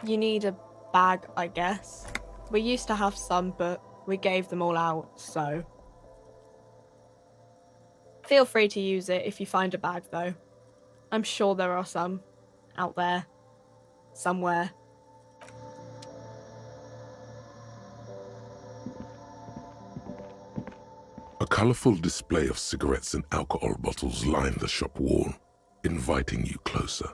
You need a bag, I guess. We used to have some, but we gave them all out, so... Feel free to use it if you find a bag, though. I'm sure there are some out there, somewhere. A colourful display of cigarettes and alcohol bottles line the shop wall, inviting you closer.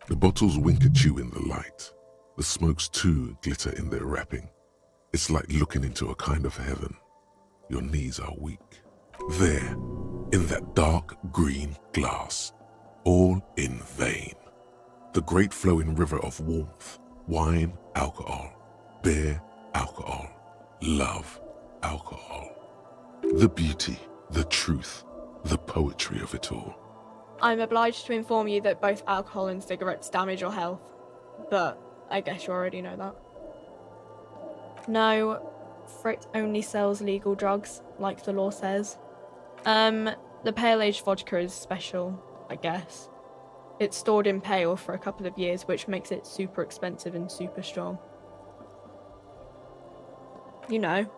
The bottles wink at you in the light. The smokes too glitter in their wrapping. It's like looking into a kind of heaven. Your knees are weak. There, in that dark green glass, all in vain. The great flowing river of warmth, wine, alcohol, beer, alcohol, love, alcohol. The beauty, the truth, the poetry of it all. I'm obliged to inform you that both alcohol and cigarettes damage your health, but I guess you already know that. No, Frit only sells legal drugs, like the law says. The pale-aged vodka is special, I guess. It's stored in pale for a couple of years, which makes it super expensive and super strong. You know.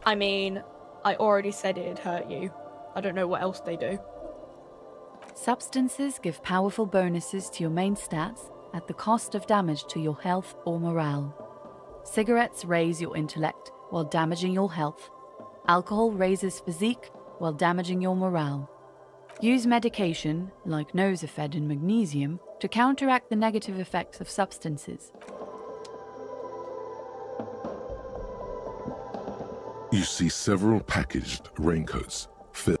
I mean, I already said it'd hurt you. I don't know what else they do. Substances give powerful bonuses to your main stats at the cost of damage to your health or morale. Cigarettes raise your intellect while damaging your health. Alcohol raises physique while damaging your morale. Use medication, like Nosafed and magnesium, to counteract the negative effects of substances. You see several packaged raincoats filled.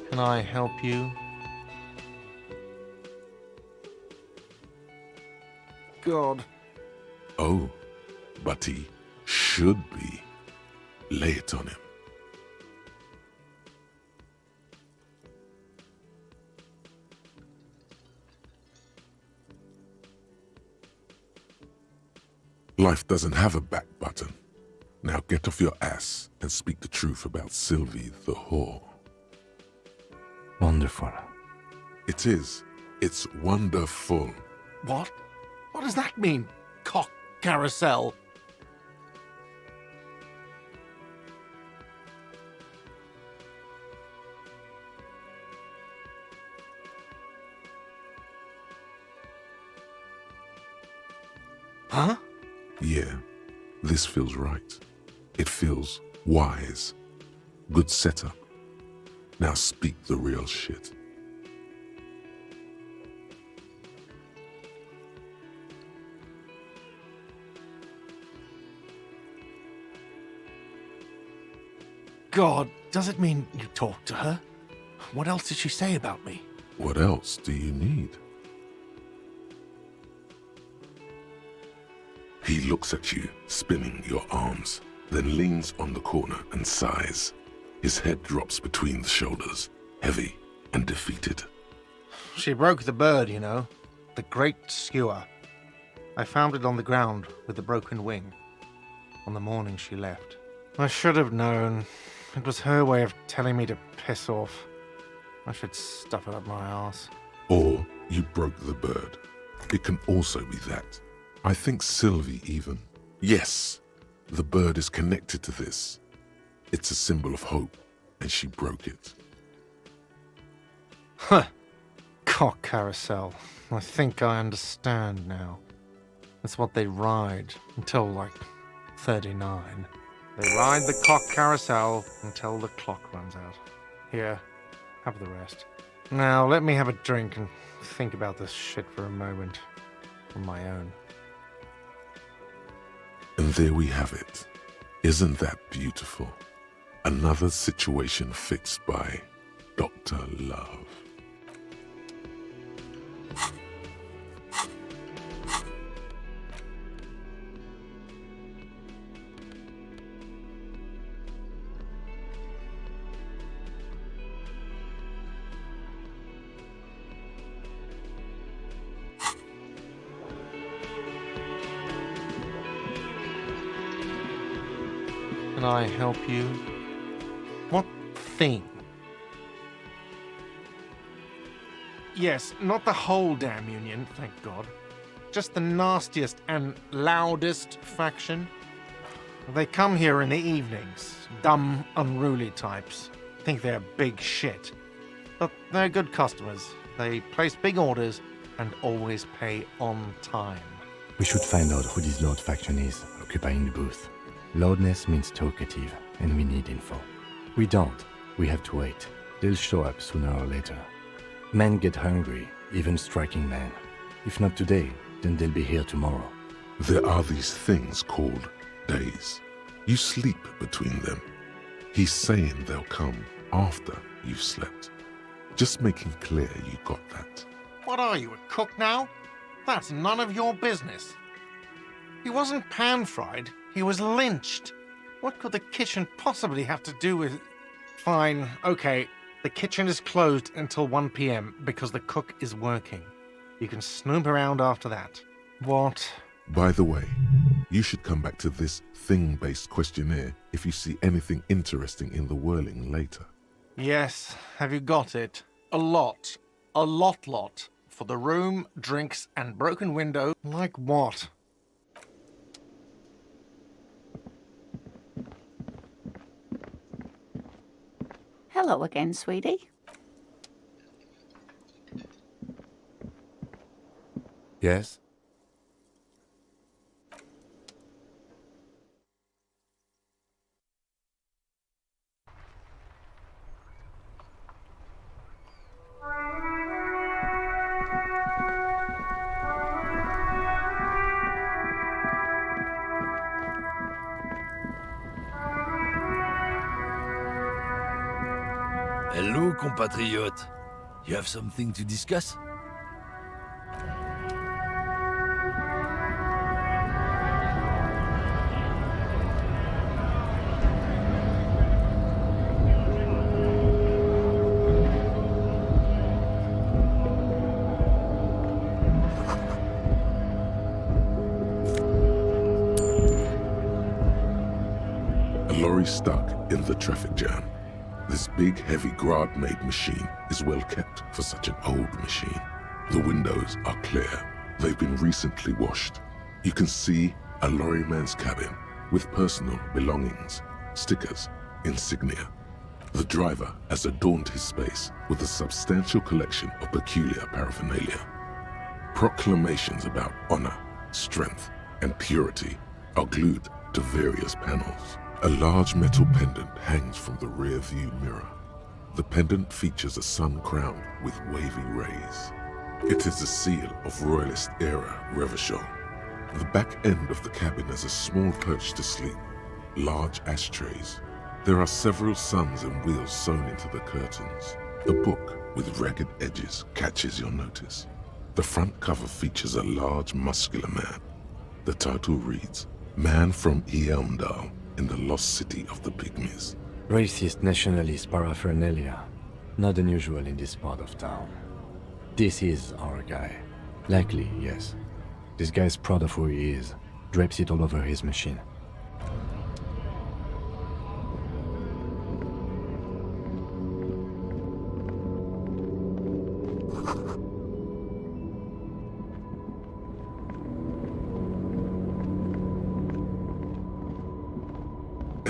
Can I help you? God. Oh, but he should be. Lay it on him. Life doesn't have a back button. Now get off your ass and speak the truth about Sylvie the whore. Wonderful. It is. It's wonderful. What? What does that mean? Cock carousel? Huh? Yeah, this feels right. It feels wise. Good setup. Now speak the real shit. God, does it mean you talked to her? What else did she say about me? What else do you need? He looks at you, spinning your arms, then leans on the corner and sighs. His head drops between the shoulders, heavy and defeated. She broke the bird, you know. The great skewer. I found it on the ground with a broken wing. On the morning she left. I should have known. It was her way of telling me to piss off. I should stuff it up my arse. Or you broke the bird. It can also be that. I think Sylvie even. Yes, The bird is connected to this. It's a symbol of hope, and she broke it. Huh. Cock carousel. I think I understand now. That's what they ride until, like, 39. They ride the cock carousel until the clock runs out. Here, have the rest. Now, let me have a drink and think about this shit for a moment. On my own. And there we have it. Isn't that beautiful? Another situation fixed by Dr. Love. Can I help you? What thing? Yes, not the whole damn union, thank God. Just the nastiest and loudest faction. They come here in the evenings. Dumb, unruly types. Think they're big shit. But they're good customers. They place big orders and always pay on time. We should find out who this Lord faction is, occupying the booth. Loudness means talkative, and we need info. We don't. We have to wait. They'll show up sooner or later. Men get hungry, even striking men. If not today, then they'll be here tomorrow. There are these things called days. You sleep between them. He's saying they'll come after you've slept. Just making clear you got that. What are you, a cook now? That's none of your business. He wasn't pan-fried, he was lynched. What could the kitchen possibly have to do with... Fine, okay. The kitchen is closed until 1 p.m. because the cook is working. You can snoop around after that. What? By the way, you should come back to this thing-based questionnaire if you see anything interesting in the whirling later. Yes, have you got it? A lot. A lot. For the room, drinks, and broken window. Like what? Hello again, sweetie. Yes? Hello, compatriote. You have something to discuss? A lorry stuck in the traffic jam. This big, heavy Grad-made machine is well kept for such an old machine. The windows are clear. They've been recently washed. You can see a lorryman's cabin with personal belongings, stickers, insignia. The driver has adorned his space with a substantial collection of peculiar paraphernalia. Proclamations about honor, strength, and purity are glued to various panels. A large metal pendant hangs from the rear view mirror. The pendant features a sun crown with wavy rays. It is the seal of Royalist era Revachol. The back end of the cabin has a small perch to sleep, large ashtrays. There are several suns and wheels sewn into the curtains. A book with ragged edges catches your notice. The front cover features a large, muscular man. The title reads, Man from Eamdal in the lost city of the Pygmies. Racist nationalist paraphernalia. Not unusual in this part of town. This is our guy. Likely, yes. This guy's proud of who he is. Drapes it all over his machine.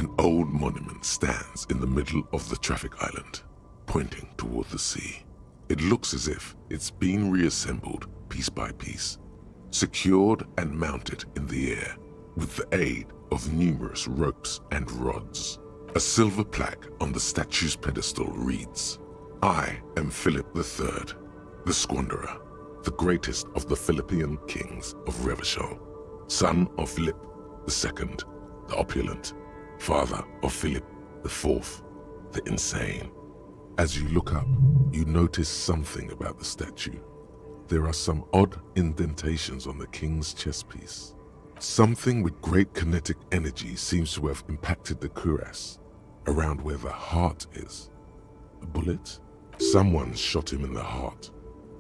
An old monument stands in the middle of the traffic island, pointing toward the sea. It looks as if it's been reassembled piece by piece, secured and mounted in the air with the aid of numerous ropes and rods. A silver plaque on the statue's pedestal reads, "I am Philip III, the Squanderer, the greatest of the Philippian kings of Revachol, son of Philip II, the opulent, father of Philip IV, the insane." As you look up, you notice something about the statue. There are some odd indentations on the king's chest piece. Something with great kinetic energy seems to have impacted the cuirass, around where the heart is. A bullet? Someone shot him in the heart.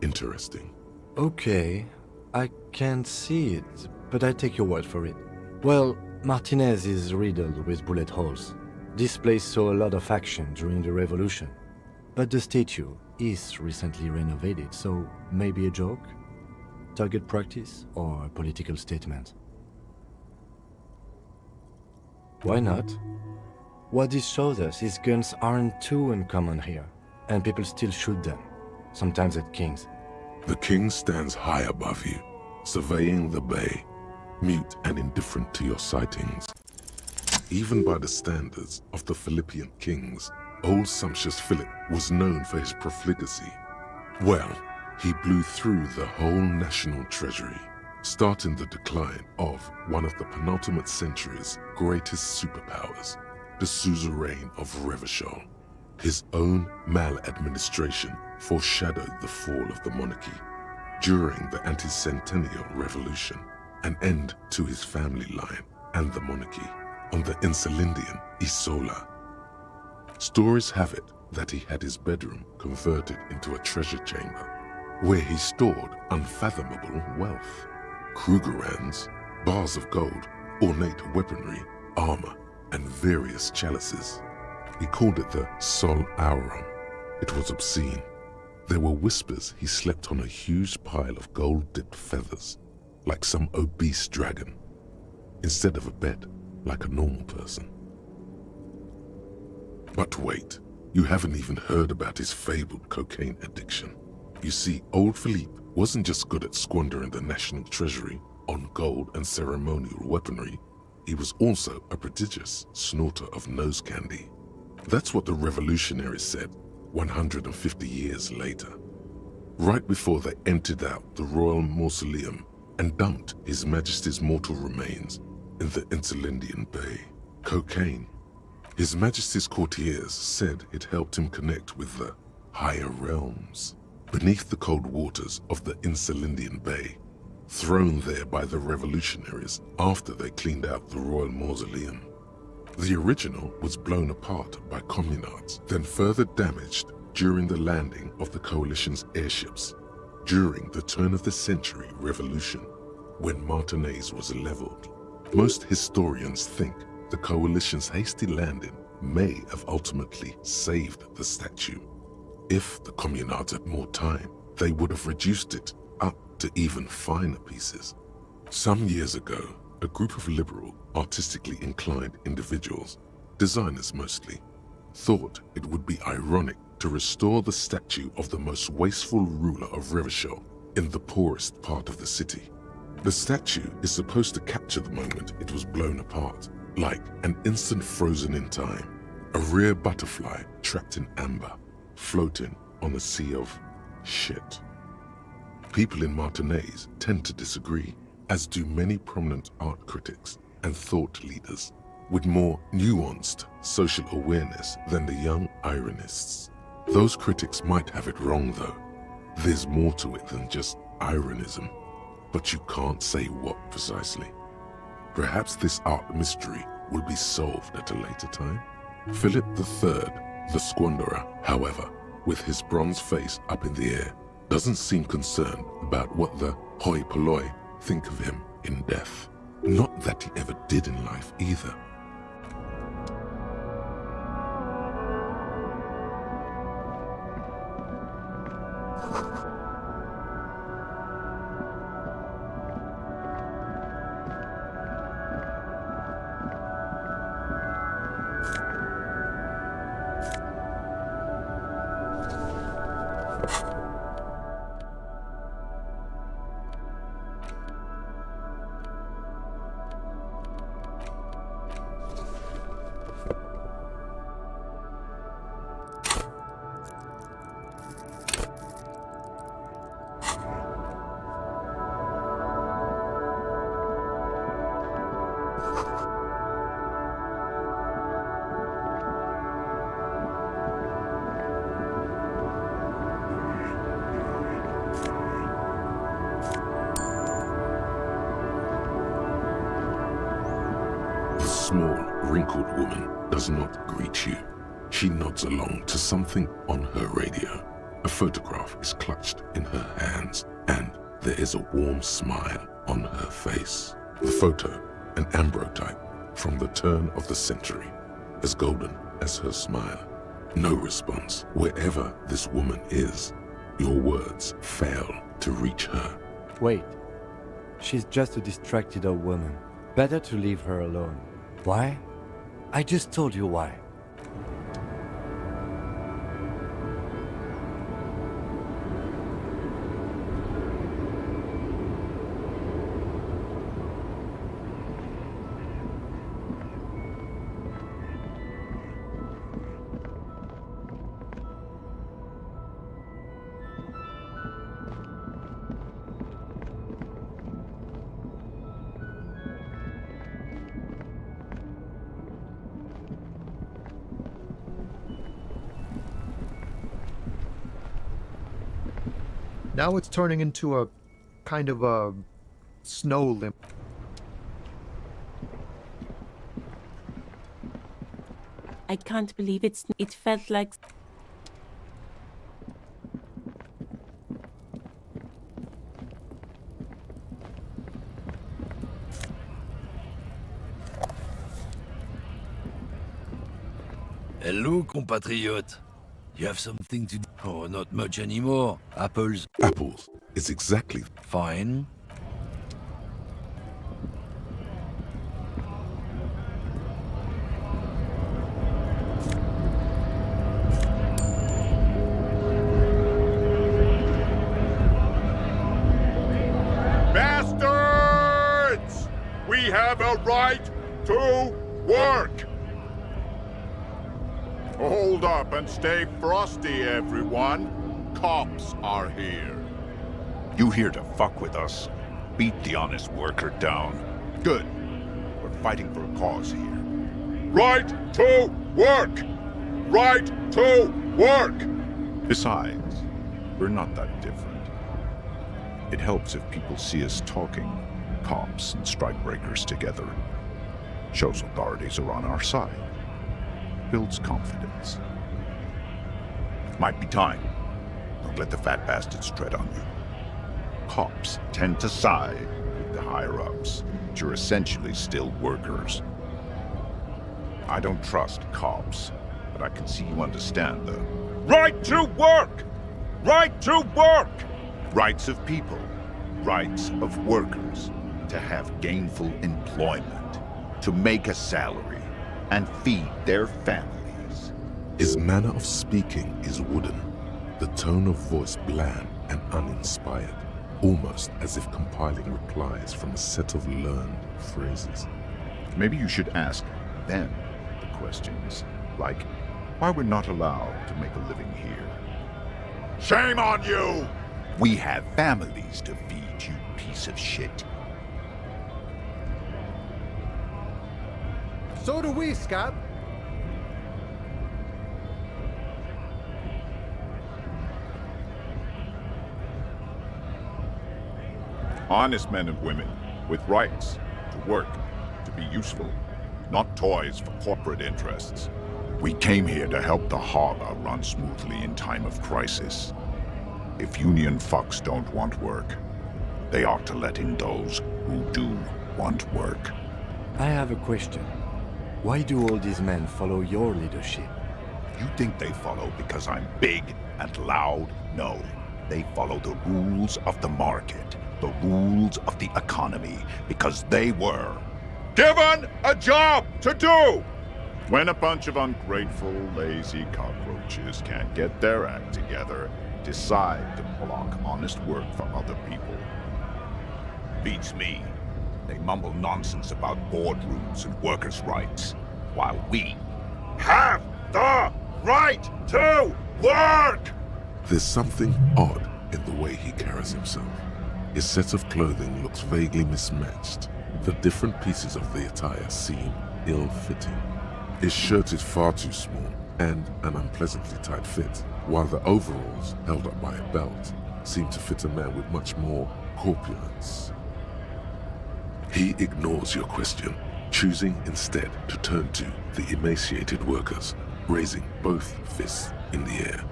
Interesting. Okay, I can't see it, but I take your word for it. Well, Martinez is riddled with bullet holes. This place saw a lot of action during the revolution. But the statue is recently renovated, so maybe a joke? Target practice or a political statement? Why not? What this shows us is guns aren't too uncommon here, and people still shoot them, sometimes at kings. The king stands high above you, surveying the bay, mute and indifferent to your sightings. Even by the standards of the Philippian kings, old sumptuous Philip was known for his profligacy. Well, he blew through the whole national treasury, starting the decline of one of the penultimate century's greatest superpowers, the suzerain of Revachol. His own maladministration foreshadowed the fall of the monarchy. During the anti-centennial revolution, an end to his family line and the monarchy on the Insulindian Isola. Stories have it that he had his bedroom converted into a treasure chamber, where he stored unfathomable wealth. Krugerrands, bars of gold, ornate weaponry, armor, and various chalices. He called it the Sol Auron. It was obscene. There were whispers he slept on a huge pile of gold-dipped feathers, like some obese dragon, instead of a bed, like a normal person. But wait, you haven't even heard about his fabled cocaine addiction. You see, old Philippe wasn't just good at squandering the national treasury on gold and ceremonial weaponry, he was also a prodigious snorter of nose candy. That's what the revolutionaries said 150 years later, right before they emptied out the royal mausoleum and dumped His Majesty's mortal remains in the Insulindian Bay. Cocaine. His Majesty's courtiers said it helped him connect with the higher realms beneath the cold waters of the Insulindian Bay, thrown there by the revolutionaries after they cleaned out the royal mausoleum. The original was blown apart by communards, then further damaged during the landing of the coalition's airships during the turn-of-the-century revolution, when Martinez was leveled. Most historians think the coalition's hasty landing may have ultimately saved the statue. If the communards had more time, they would have reduced it up to even finer pieces. Some years ago, a group of liberal, artistically inclined individuals, designers mostly, thought it would be ironic to restore the statue of the most wasteful ruler of Revachol in the poorest part of the city. The statue is supposed to capture the moment it was blown apart, like an instant frozen in time, a rare butterfly trapped in amber, floating on a sea of shit. People in Martinez tend to disagree, as do many prominent art critics and thought leaders with more nuanced social awareness than the young ironists. Those critics might have it wrong though. There's more to it than just ironism, but you can't say what precisely. Perhaps this art mystery will be solved at a later time. Philip III, the Squanderer, however, with his bronze face up in the air, doesn't seem concerned about what the hoi polloi think of him in death. Not that he ever did in life either. manacled woman does not greet you. She nods along to something on her radio. A photograph is clutched in her hands, and there is a warm smile on her face. The photo, an ambrotype from the turn of the century, as golden as her smile. No response. Wherever this woman is, your words fail to reach her. Wait. She's just a distracted old woman. Better to leave her alone. Why? I just told you why. Now it's turning into a kind of a snow limp. I can't believe it felt like... Hello, compatriote. You have something to do? Oh, not much anymore. Apples. Apples is exactly Fine. Bastards! We have a right to work! Hold up and stay frosty, everyone. Cops are here. You here to fuck with us? Beat the honest worker down. Good. We're fighting for a cause here. Right to work! Right to work! Besides, we're not that different. It helps if people see us talking, cops and strikebreakers together. Shows authorities are on our side. Builds confidence. Might be time. Don't let the fat bastards tread on you. Cops tend to side with the higher-ups, but you're essentially still workers. I don't trust cops, but I can see you understand the right to work! Right to work! Rights of people, rights of workers, to have gainful employment, to make a salary, and feed their families. His manner of speaking is wooden, the tone of voice bland and uninspired, almost as if compiling replies from a set of learned phrases. Maybe you should ask them the questions, like why we're not allowed to make a living here. Shame on you! We have families to feed, you piece of shit. So do we, Scott. Honest men and women with rights to work, to be useful, not toys for corporate interests. We came here to help the Hala run smoothly in time of crisis. If union fucks don't want work, they ought to let in those who do want work. I have a question. Why do all these men follow your leadership? You think they follow because I'm big and loud? No. They follow the rules of the market, the rules of the economy, because they were given a job to do! When a bunch of ungrateful, lazy cockroaches can't get their act together, decide to block honest work for other people. Beats me. They mumble nonsense about boardrooms and workers' rights, while we have the right to work! There's something odd in the way he carries himself. His set of clothing looks vaguely mismatched. The different pieces of the attire seem ill-fitting. His shirt is far too small and an unpleasantly tight fit, while the overalls, held up by a belt, seem to fit a man with much more corpulence. He ignores your question, choosing instead to turn to the emaciated workers, raising both fists in the air.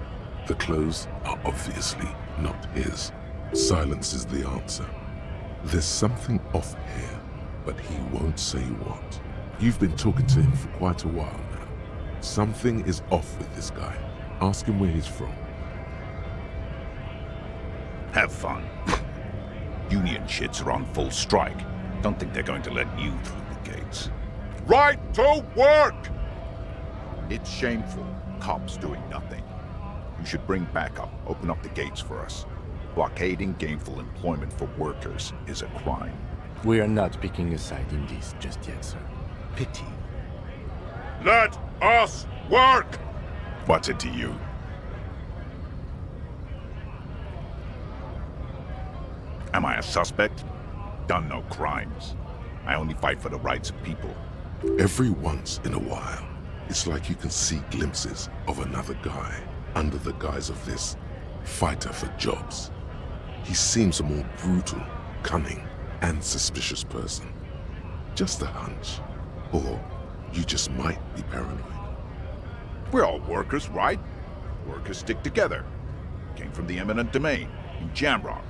The clothes are obviously not his. Silence is the answer. There's something off here, but he won't say what. You've been talking to him for quite a while now. Something is off with this guy. Ask him where he's from. Have fun. Union shits are on full strike. Don't think they're going to let you through the gates. Right to work! It's shameful. Cops doing nothing. You should bring backup. Open up the gates for us. Blockading gainful employment for workers is a crime. We are not picking a side in this just yet, sir. Pity. Let us work! What's it to you? Am I a suspect? Done no crimes. I only fight for the rights of people. Every once in a while, it's like you can see glimpses of another guy under the guise of this fighter for jobs. He seems a more brutal, cunning, and suspicious person. Just a hunch. Or you just might be paranoid. We're all workers, right? Workers stick together. Came from the eminent domain, in Jamrock.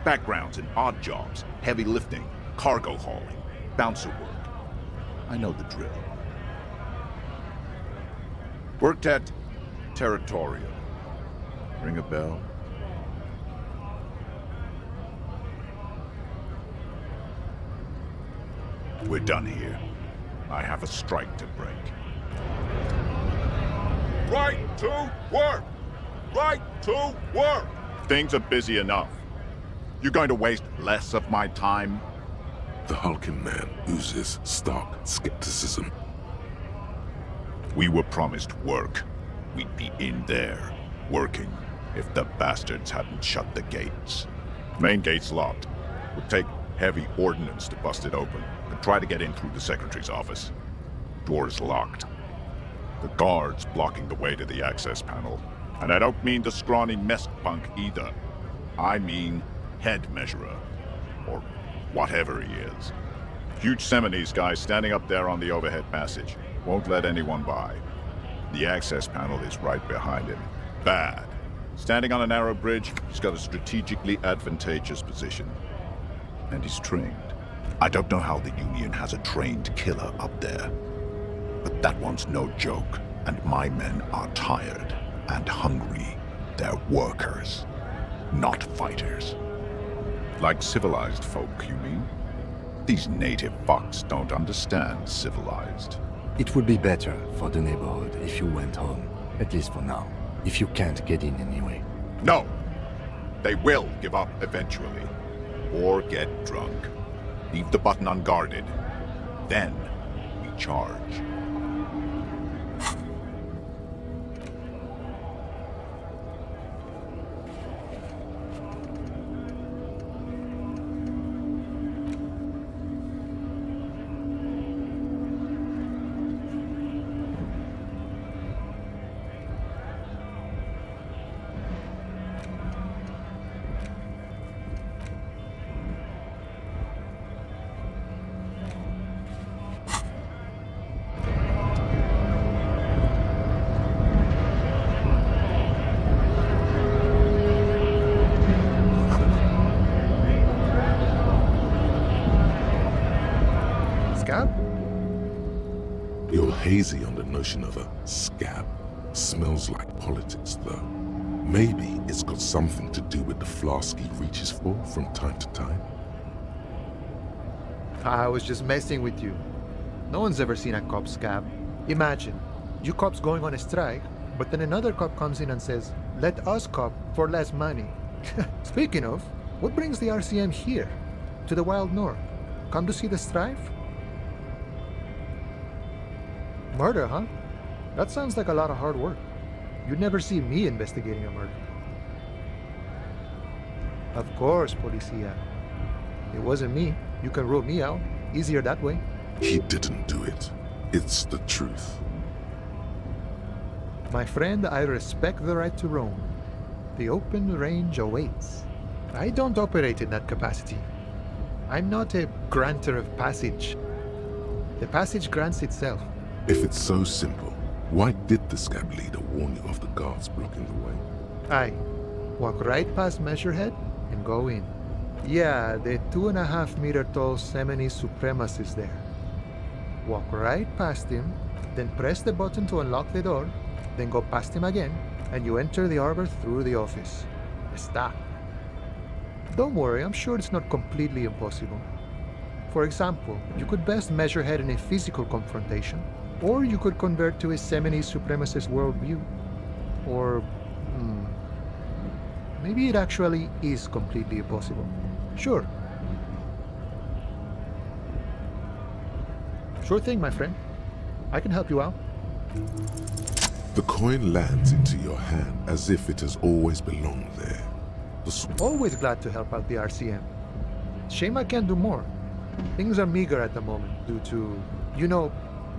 Backgrounds in odd jobs, heavy lifting, cargo hauling, bouncer work. I know the drill. Worked at Territorial. Ring a bell? We're done here. I have a strike to break. Right to work! Right to work! Things are busy enough. You're going to waste less of my time? The hulking man oozes stark skepticism. We were promised work. We'd be in there, working, if the bastards hadn't shut the gates. Main gate's locked. Would take heavy ordnance to bust it open, and try to get in through the secretary's office. Door's locked. The guard's blocking the way to the access panel. And I don't mean the scrawny mess punk either. I mean head measurer, or whatever he is. Huge Seminese guy standing up there on the overhead passage. Won't let anyone by. The access panel is right behind him. Bad. Standing on a narrow bridge, he's got a strategically advantageous position. And he's trained. I don't know how the Union has a trained killer up there. But that one's no joke, and my men are tired and hungry. They're workers, not fighters. Like civilized folk, you mean? These native fucks don't understand civilized. It would be better for the neighborhood if you went home, at least for now, if you can't get in anyway. No! They will give up eventually. Or get drunk. Leave the button unguarded. Then we charge. You're hazy on the notion of a scab. Smells like politics, though. Maybe it's got something to do with the flask he reaches for from time to time. I was just messing with you. No one's ever seen a cop scab. Imagine, you cops going on a strike, but then another cop comes in and says, "Let us cop for less money." Speaking of, what brings the RCM here? To the Wild North? Come to see the strife? Murder, huh? That sounds like a lot of hard work. You'd never see me investigating a murder. Of course, Policia. It wasn't me. You can rule me out. Easier that way. He didn't do it. It's the truth. My friend, I respect the right to roam. The open range awaits. I don't operate in that capacity. I'm not a granter of passage. The passage grants itself. If it's so simple, why did the scab leader warn you of the guards blocking the way? Aye. Walk right past Measurehead and go in. Yeah, the 2.5 meter tall Semini Supremus is there. Walk right past him, then press the button to unlock the door, then go past him again, and you enter the arbor through the office. Está. Don't worry, I'm sure it's not completely impossible. For example, you could best Measurehead in a physical confrontation, or you could convert to a Semini Supremacist worldview. Or, maybe it actually is completely impossible. Sure. Sure thing, my friend. I can help you out. The coin lands into your hand as if it has always belonged there. Always glad to help out the RCM. Shame I can't do more. Things are meager at the moment due to,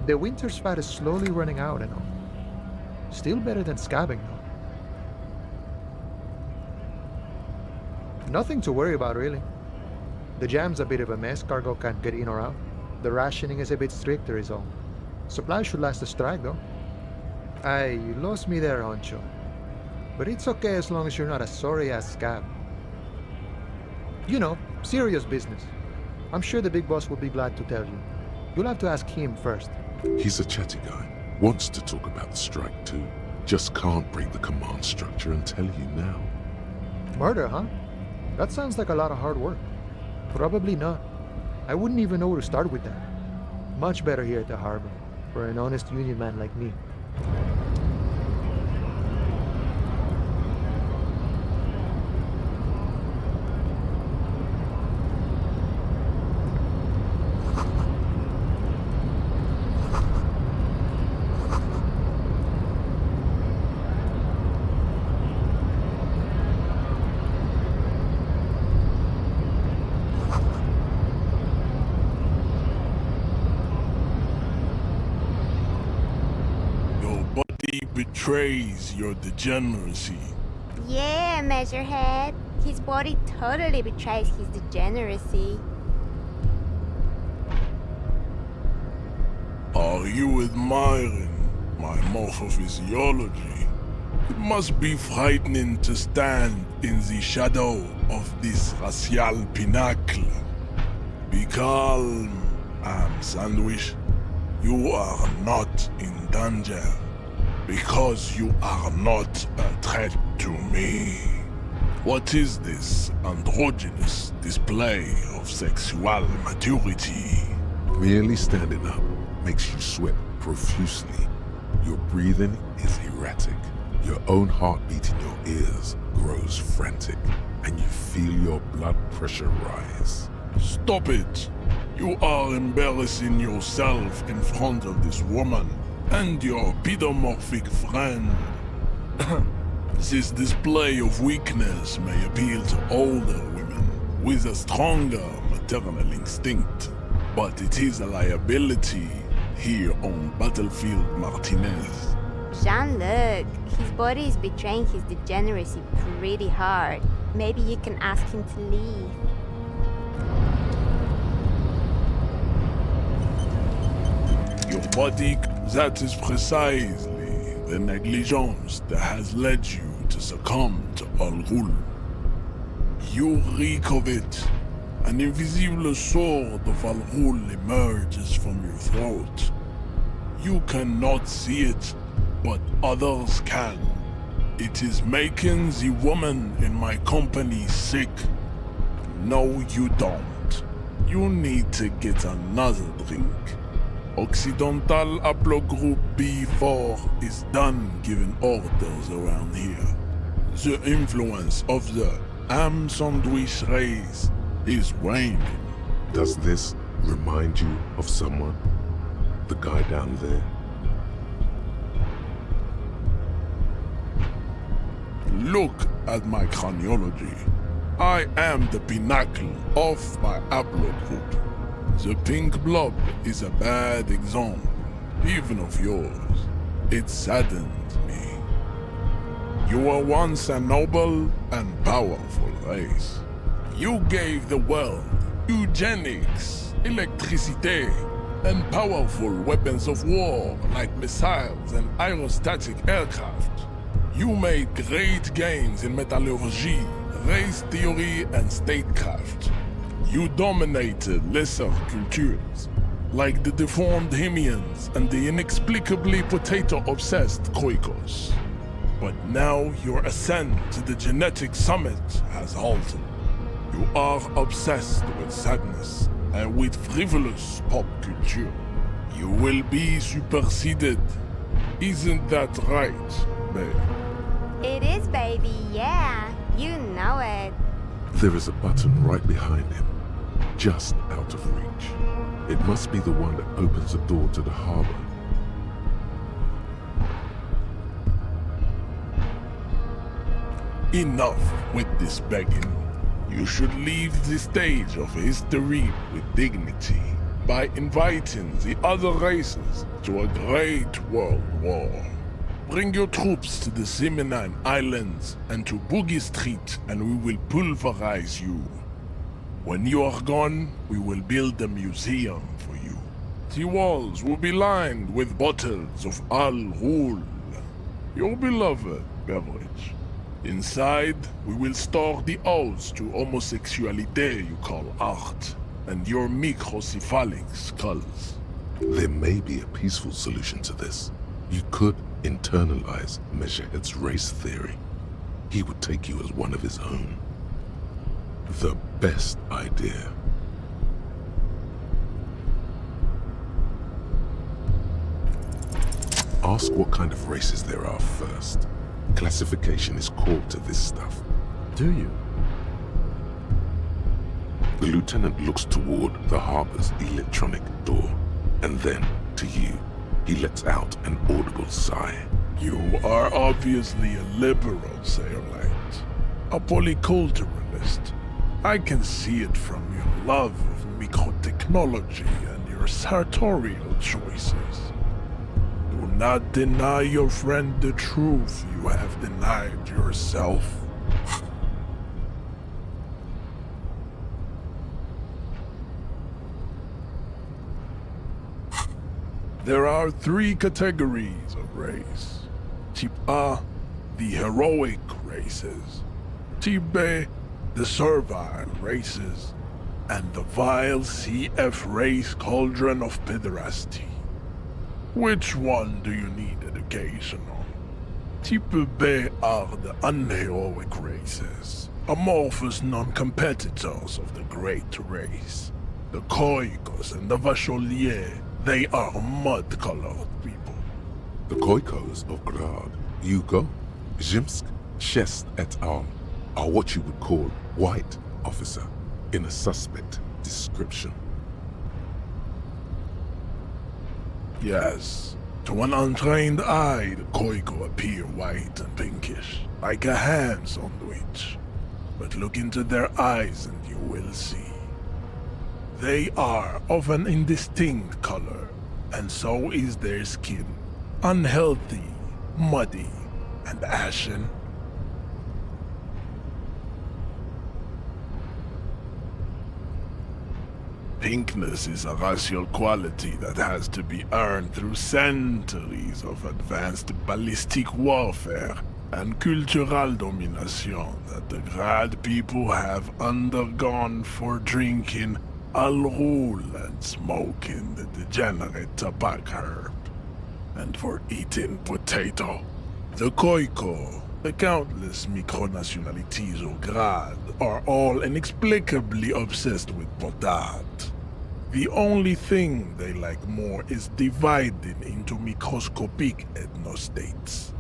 the winter's fat is slowly running out and all. Still better than scabbing though. Nothing to worry about really. The jam's a bit of a mess, cargo can't get in or out. The rationing is a bit stricter is all. Supplies should last the strike though. Aye, you lost me there, Honcho. But it's okay as long as you're not a sorry-ass scab. Serious business. I'm sure the big boss will be glad to tell you. You'll have to ask him first. He's a chatty guy. Wants to talk about the strike too. Just can't break the command structure and tell you now. Murder, huh? That sounds like a lot of hard work. Probably not. I wouldn't even know where to start with that. Much better here at the harbor, for an honest union man like me. Betrays your degeneracy. Yeah, Measurehead. His body totally betrays his degeneracy. Are you admiring my morphophysiology? It must be frightening to stand in the shadow of this racial pinnacle. Be calm, Sandwich. You are not in danger. Because you are not a threat to me. What is this androgynous display of sexual maturity? Merely standing up makes you sweat profusely. Your breathing is erratic. Your own heartbeat in your ears grows frantic, and you feel your blood pressure rise. Stop it! You are embarrassing yourself in front of this woman and your pedomorphic friend. This display of weakness may appeal to older women with a stronger maternal instinct, but it is a liability here on Battlefield Martinez. Jean-Luc, his body is betraying his degeneracy pretty hard. Maybe you can ask him to leave. Your body, that is precisely the negligence that has led you to succumb to Al Ghul. You reek of it. An invisible sword of Al Ghul emerges from your throat. You cannot see it, but others can. It is making the woman in my company sick. No, you don't. You need to get another drink. Occidental Haplogroup B4 is done giving orders around here. The influence of the ham sandwich race is waning. Does this remind you of someone? The guy down there? Look at my craniology. I am the pinnacle of my haplogroup. The pink blob is a bad example, even of yours. It saddens me. You were once a noble and powerful race. You gave the world eugenics, electricité, and powerful weapons of war like missiles and aerostatic aircraft. You made great gains in metallurgy, race theory, and statecraft. You dominated lesser cultures, like the deformed Hemians and the inexplicably potato-obsessed Khoikos. But now your ascent to the genetic summit has halted. You are obsessed with sadness and with frivolous pop culture. You will be superseded. Isn't that right, babe? It is, baby, yeah. You know it. There is a button right behind him, just out of reach. It must be the one that opens the door to the harbor. Enough with this begging. You should leave the stage of history with dignity by inviting the other races to a great world war. Bring your troops to the Simonine Islands and to Boogie Street, and we will pulverize you. When you are gone, we will build a museum for you. The walls will be lined with bottles of Al Ghul, your beloved beverage. Inside, we will store the odes to homosexuality you call art, and your microcephalic skulls. There may be a peaceful solution to this. You could internalize Meshahed's race theory. He would take you as one of his own. The best idea. Ask what kind of races there are first. Classification is core to this stuff. Do you? The lieutenant looks toward the harbor's electronic door, and then to you. He lets out an audible sigh. You are obviously a liberal, Sailite. A polyculturalist. I can see it from your love of microtechnology and your sartorial choices. Do not deny your friend the truth you have denied yourself. There are 3 categories of race. Type A, the heroic races. Type B, the servile races. And the vile CF race cauldron of pederasty. Which one do you need education on? Type B are the unheroic races. Amorphous non-competitors of the great race. The Khoikos and the Vacholier. They are mud-colored people. The Khoikos of Grad, Yugo, Zhimsk, Shest et al. Are what you would call white, officer, in a suspect description. Yes, to an untrained eye, the Khoiko appear white and pinkish, like a ham sandwich. But look into their eyes and you will see. They are of an indistinct color, and so is their skin. Unhealthy, muddy, and ashen. Pinkness is a racial quality that has to be earned through centuries of advanced ballistic warfare and cultural domination that the Grad people have undergone for drinking Al Ghul and smoking the degenerate tobacco herb, and for eating potato. The Khoiko, the countless micronationalities of Grad, are all inexplicably obsessed with potat. The only thing they like more is dividing into microscopic ethnostates,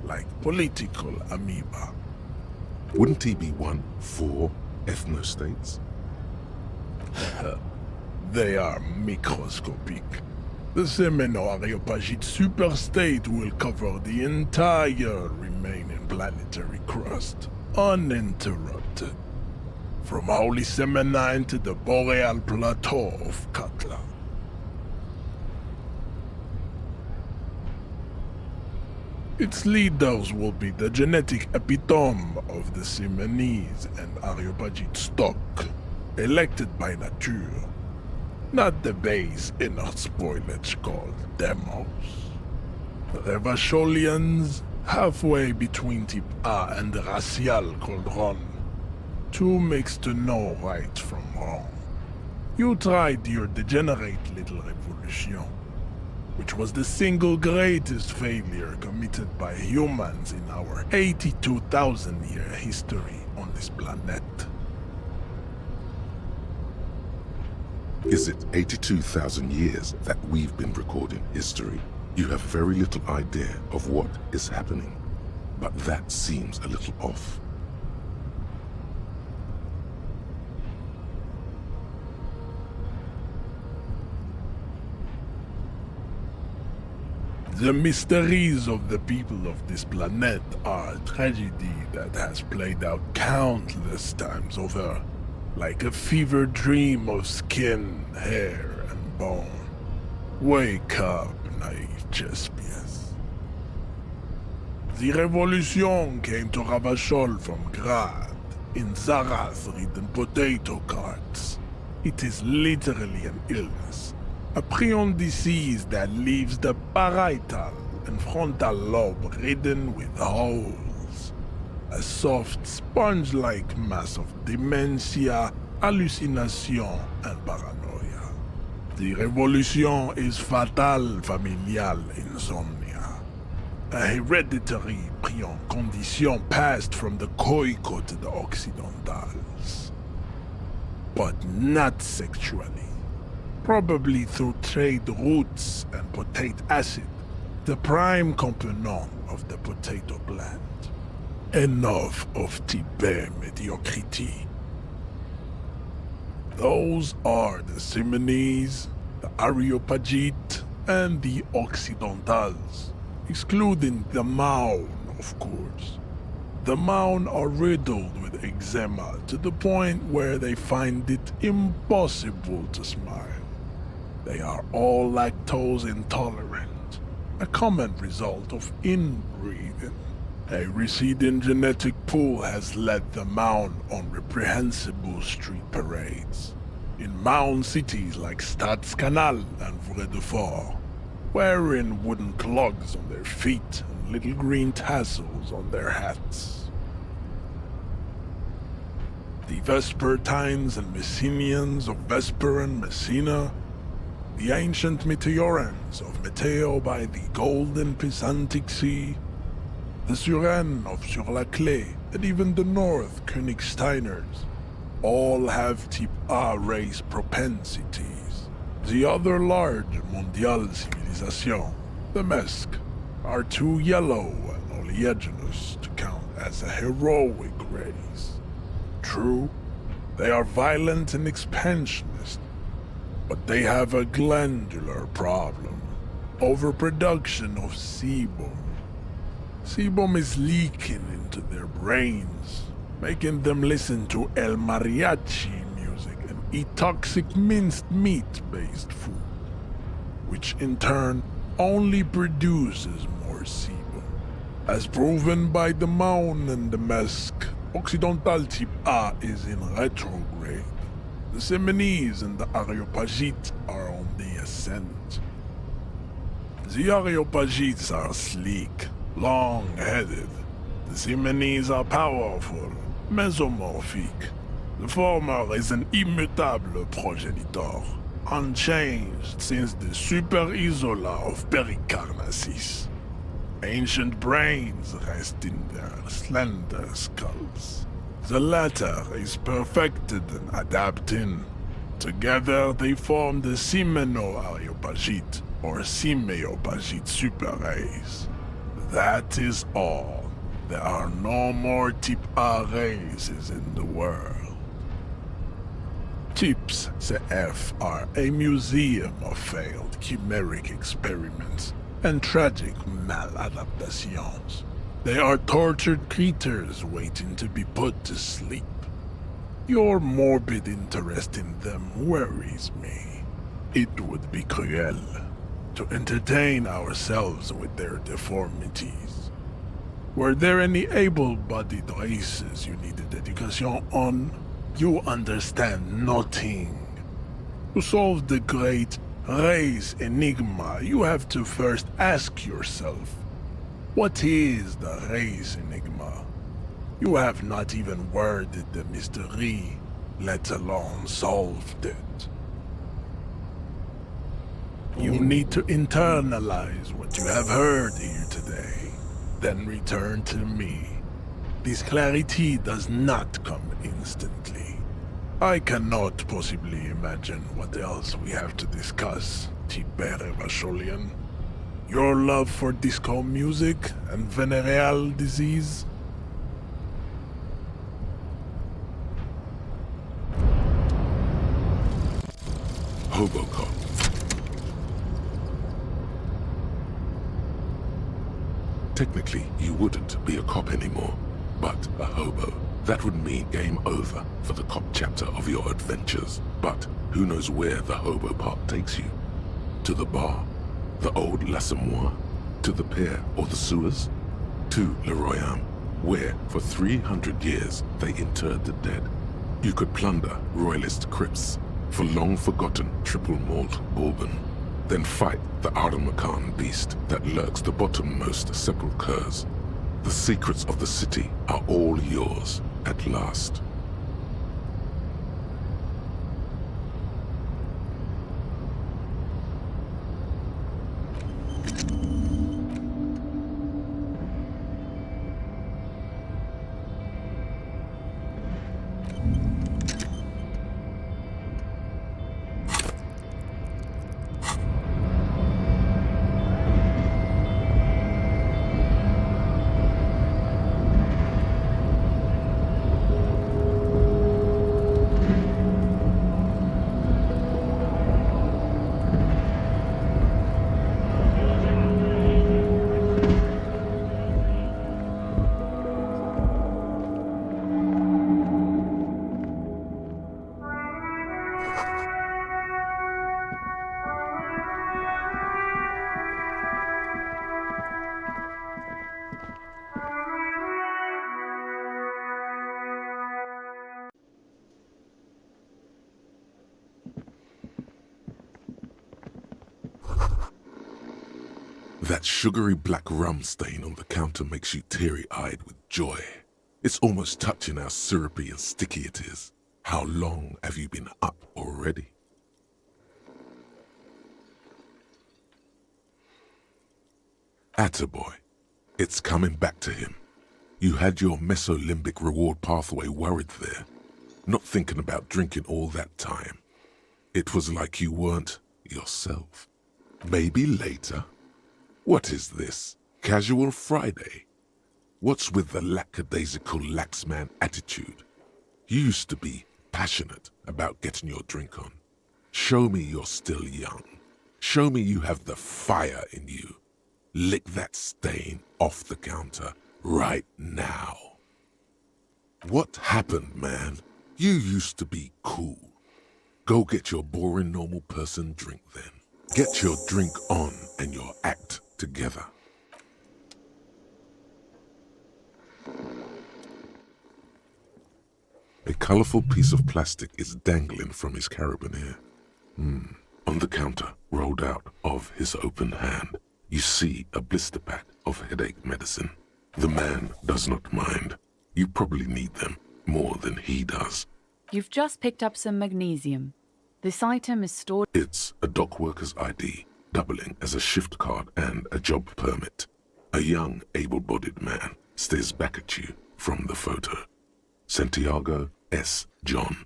like political amoeba. Wouldn't he be one for ethnostates? They are microscopic. The Semeno-Areopagite superstate will cover the entire remaining planetary crust, uninterrupted. From Holy Semenine to the Boreal Plateau of Katla. Its leaders will be the genetic epitome of the Simonese and Areopagite stock, elected by nature. not the base inner spoilage called Demos. The Revacholians, halfway between Type A and the Racial Cauldron. Two mixed to know right from wrong. You tried your degenerate little revolution, which was the single greatest failure committed by humans in our 82,000-year history on this planet. Is it 82,000 years that we've been recording history? You have very little idea of what is happening, but that seems a little off. The mysteries of the people of this planet are a tragedy that has played out countless times over, like a fever dream of skin, hair, and bone. Wake up, naive Chespius. The revolution came to Ravachol from Grad, in Zarath-ridden potato carts. It is literally an illness. A prion disease that leaves the parietal and frontal lobe ridden with holes. A soft, sponge-like mass of dementia, hallucination, and paranoia. The revolution is fatal familial insomnia. A hereditary prion condition passed from the Khoikhoi to the Occidentals. But not sexually. Probably through trade routes and potate acid, the prime component of the potato plant. Enough of Tibet mediocrity. Those are the Simonese, the Areopagite, and the Occidentals, excluding the Maun, of course. The Maun are riddled with eczema to the point where they find it impossible to smile. They are all lactose intolerant, a common result of inbreeding. A receding genetic pool has led the Maun on reprehensible street parades. In Maun cities like Stadskanal and Vredefort, wearing wooden clogs on their feet and little green tassels on their hats. The Vespertines and Messenians of Vesper and Messina, the ancient Meteorans of Meteo by the golden Pisantic Sea, the Suren of Sur-la-Clé, and even the North Königsteiners, all have Type A race propensities. The other large Mondial civilization, the Mesk, are too yellow and oleaginous to count as a heroic race. True, they are violent and expansionist, but they have a glandular problem. Overproduction of sebum. Sebum is leaking into their brains, making them listen to El Mariachi music and eat toxic minced meat-based food, which in turn only produces more sebum. As proven by the Maun and the Mesk, Occidental Type A is in retrograde. The Simonese and the Areopagites are on the ascent. The Areopagites are sleek, long-headed. The Simonese are powerful, mesomorphic. The former is an immutable progenitor, unchanged since the Super Isola of Pericarnassus. Ancient brains rest in their slender skulls. The latter is perfected and adapting. Together they form the Simeno-Areopagite, or Simeopagite super race. That is all. There are no more Type A races in the world. Types CF are a museum of failed chimeric experiments and tragic maladaptations. They are tortured creatures waiting to be put to sleep. Your morbid interest in them worries me. It would be cruel to entertain ourselves with their deformities. Were there any able-bodied races you needed education on? You understand nothing. To solve the great race enigma, you have to first ask yourself, what is the race enigma? You have not even worded the mystery, let alone solved it. You need to internalize what you have heard here today, then return to me. This clarity does not come instantly. I cannot possibly imagine what else we have to discuss, Tibere Vasholian. Your love for disco music and venereal disease? Hobocop. Technically, you wouldn't be a cop anymore, but a hobo. That would mean game over for the cop chapter of your adventures. But who knows where the hobo part takes you? To the bar? The old L'Assommoir? To the pier or the sewers? To Le Royaume, where for 300 years they interred the dead. You could plunder royalist crypts for long-forgotten triple malt bourbon, then fight the Aramakan beast that lurks the bottommost sepulchres. The secrets of the city are all yours at last. That sugary black rum stain on the counter makes you teary-eyed with joy. It's almost touching how syrupy and sticky it is. How long have you been up already? Attaboy. It's coming back to him. You had your mesolimbic reward pathway worried there, not thinking about drinking all that time. It was like you weren't yourself. Maybe later? What is this? Casual Friday? What's with the lackadaisical laxman attitude? You used to be passionate about getting your drink on. Show me you're still young. Show me you have the fire in you. Lick that stain off the counter right now. What happened, man? You used to be cool. Go get your boring normal person drink then. Get your drink on and your act together. A colorful piece of plastic is dangling from his carabiner. On the counter, rolled out of his open hand, you see a blister pack of headache medicine. The man does not mind. You probably need them more than he does. You've just picked up some magnesium. This item is stored... It's a dock worker's ID, doubling as a shift card and a job permit. A young, able-bodied man stares back at you from the photo. Santiago S. John.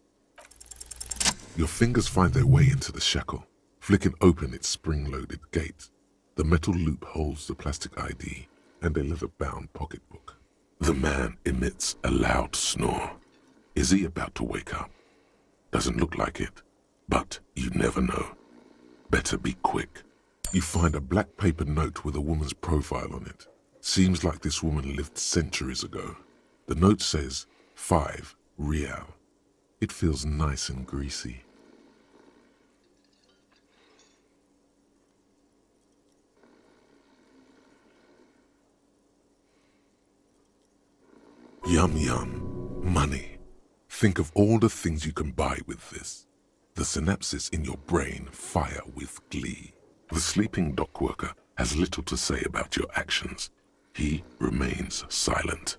Your fingers find their way into the shackle, flicking open its spring-loaded gate. The metal loop holds the plastic ID and a leather-bound pocketbook. The man emits a loud snore. Is he about to wake up? Doesn't look like it, but you never know. Better be quick. You find a black paper note with a woman's profile on it. Seems like this woman lived centuries ago. The note says 5 Real. It feels nice and greasy. Yum yum. Money. Think of all the things you can buy with this. The synapses in your brain fire with glee. The sleeping dock worker has little to say about your actions. He remains silent.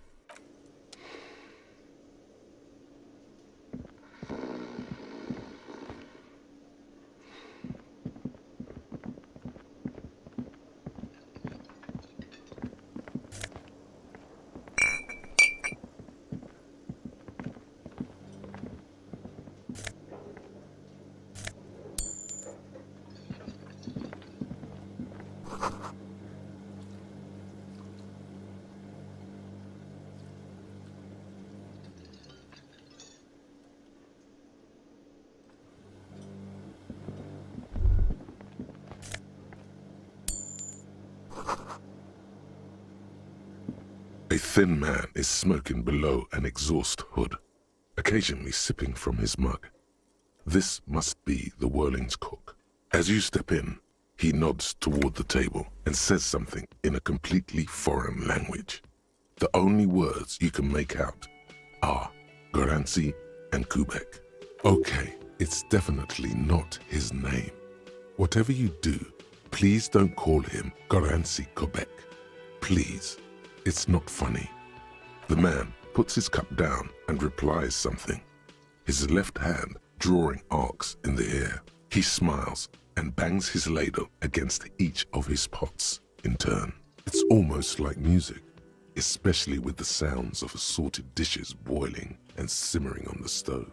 A thin man is smoking below an exhaust hood, occasionally sipping from his mug. This must be the Whirling's cook. As you step in, he nods toward the table and says something in a completely foreign language. The only words you can make out are Goranci and Kubek. Okay, it's definitely not his name. Whatever you do, please don't call him Goranci Kubek. Please. It's not funny. The man puts his cup down and replies something, his left hand drawing arcs in the air. He smiles and bangs his ladle against each of his pots in turn. It's almost like music, especially with the sounds of assorted dishes boiling and simmering on the stove.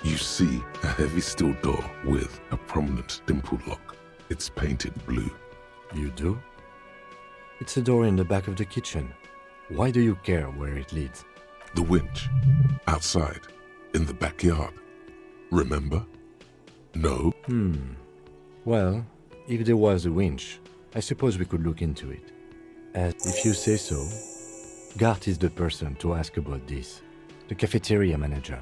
You see a heavy steel door with a prominent dimple lock. It's painted blue. You do? It's a door in the back of the kitchen. Why do you care where it leads? The winch. Outside. In the backyard. Remember? No? Well, if there was a winch, I suppose we could look into it. As if you say so, Gart is the person to ask about this. The cafeteria manager.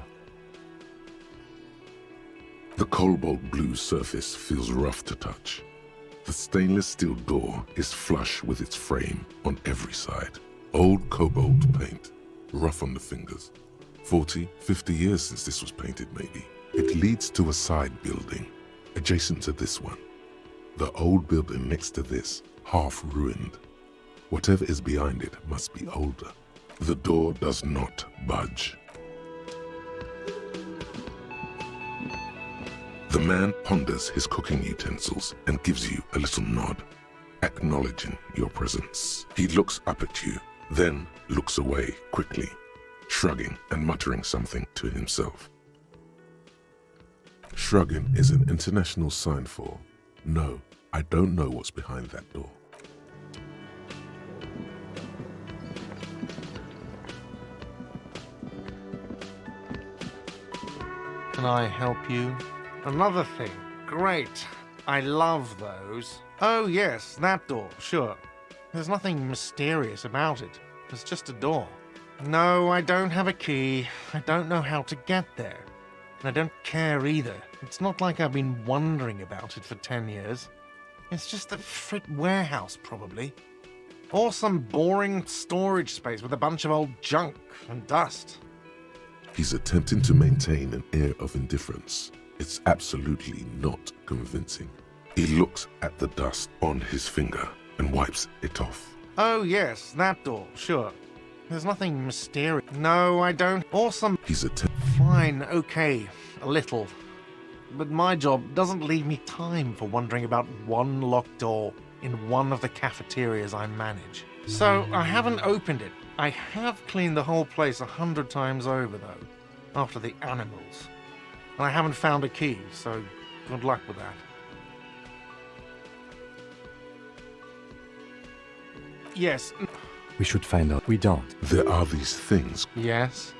The cobalt blue surface feels rough to touch. The stainless steel door is flush with its frame on every side. Old cobalt paint, rough on the fingers. 40, 50 years since this was painted maybe. It leads to a side building, adjacent to this one. The old building next to this, half ruined. Whatever is behind it must be older. The door does not budge. The man ponders his cooking utensils and gives you a little nod, acknowledging your presence. He looks up at you, then looks away quickly, shrugging and muttering something to himself. Shrugging is an international sign for, no, I don't know what's behind that door. Can I help you? Another thing. Great. I love those. Oh, yes, that door, sure. There's nothing mysterious about it. It's just a door. No, I don't have a key. I don't know how to get there. And I don't care either. It's not like I've been wondering about it for 10 years. It's just a frit warehouse, probably. Or some boring storage space with a bunch of old junk and dust. He's attempting to maintain an air of indifference. It's absolutely not convincing. He looks at the dust on his finger and wipes it off. Oh, yes, that door, sure. There's nothing mysterious. No, I don't. Awesome. He's Fine, okay, a little. But my job doesn't leave me time for wondering about one locked door in one of the cafeterias I manage. So I haven't opened it. I have cleaned the whole place 100 times over, though, after the animals. And I haven't found a key, so good luck with that. Yes. We should find out. We don't. There are these things. Yes.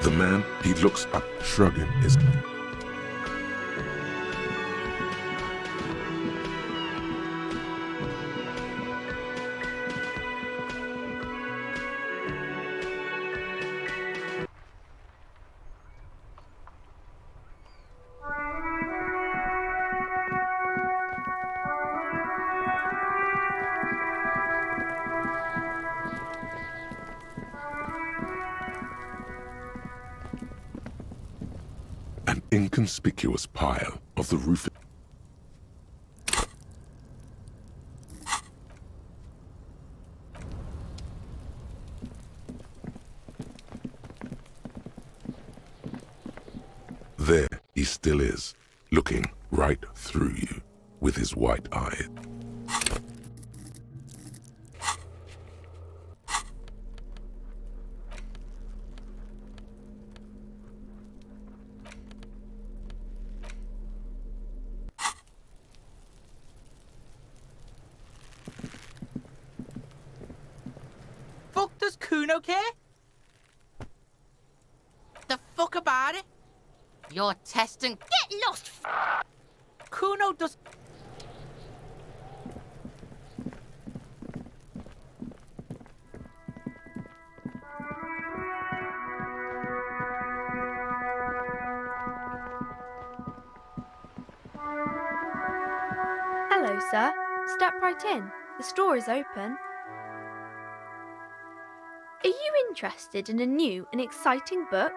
The man, he looks up, shrugging his... inconspicuous pile of the roof. There he still is, looking right through you with his white eye. Fuck does Kuno care? The fuck about it? You're testing. Get lost! Kuno does. Hello, sir. Step right in. The store is open. Are you interested in a new and exciting book?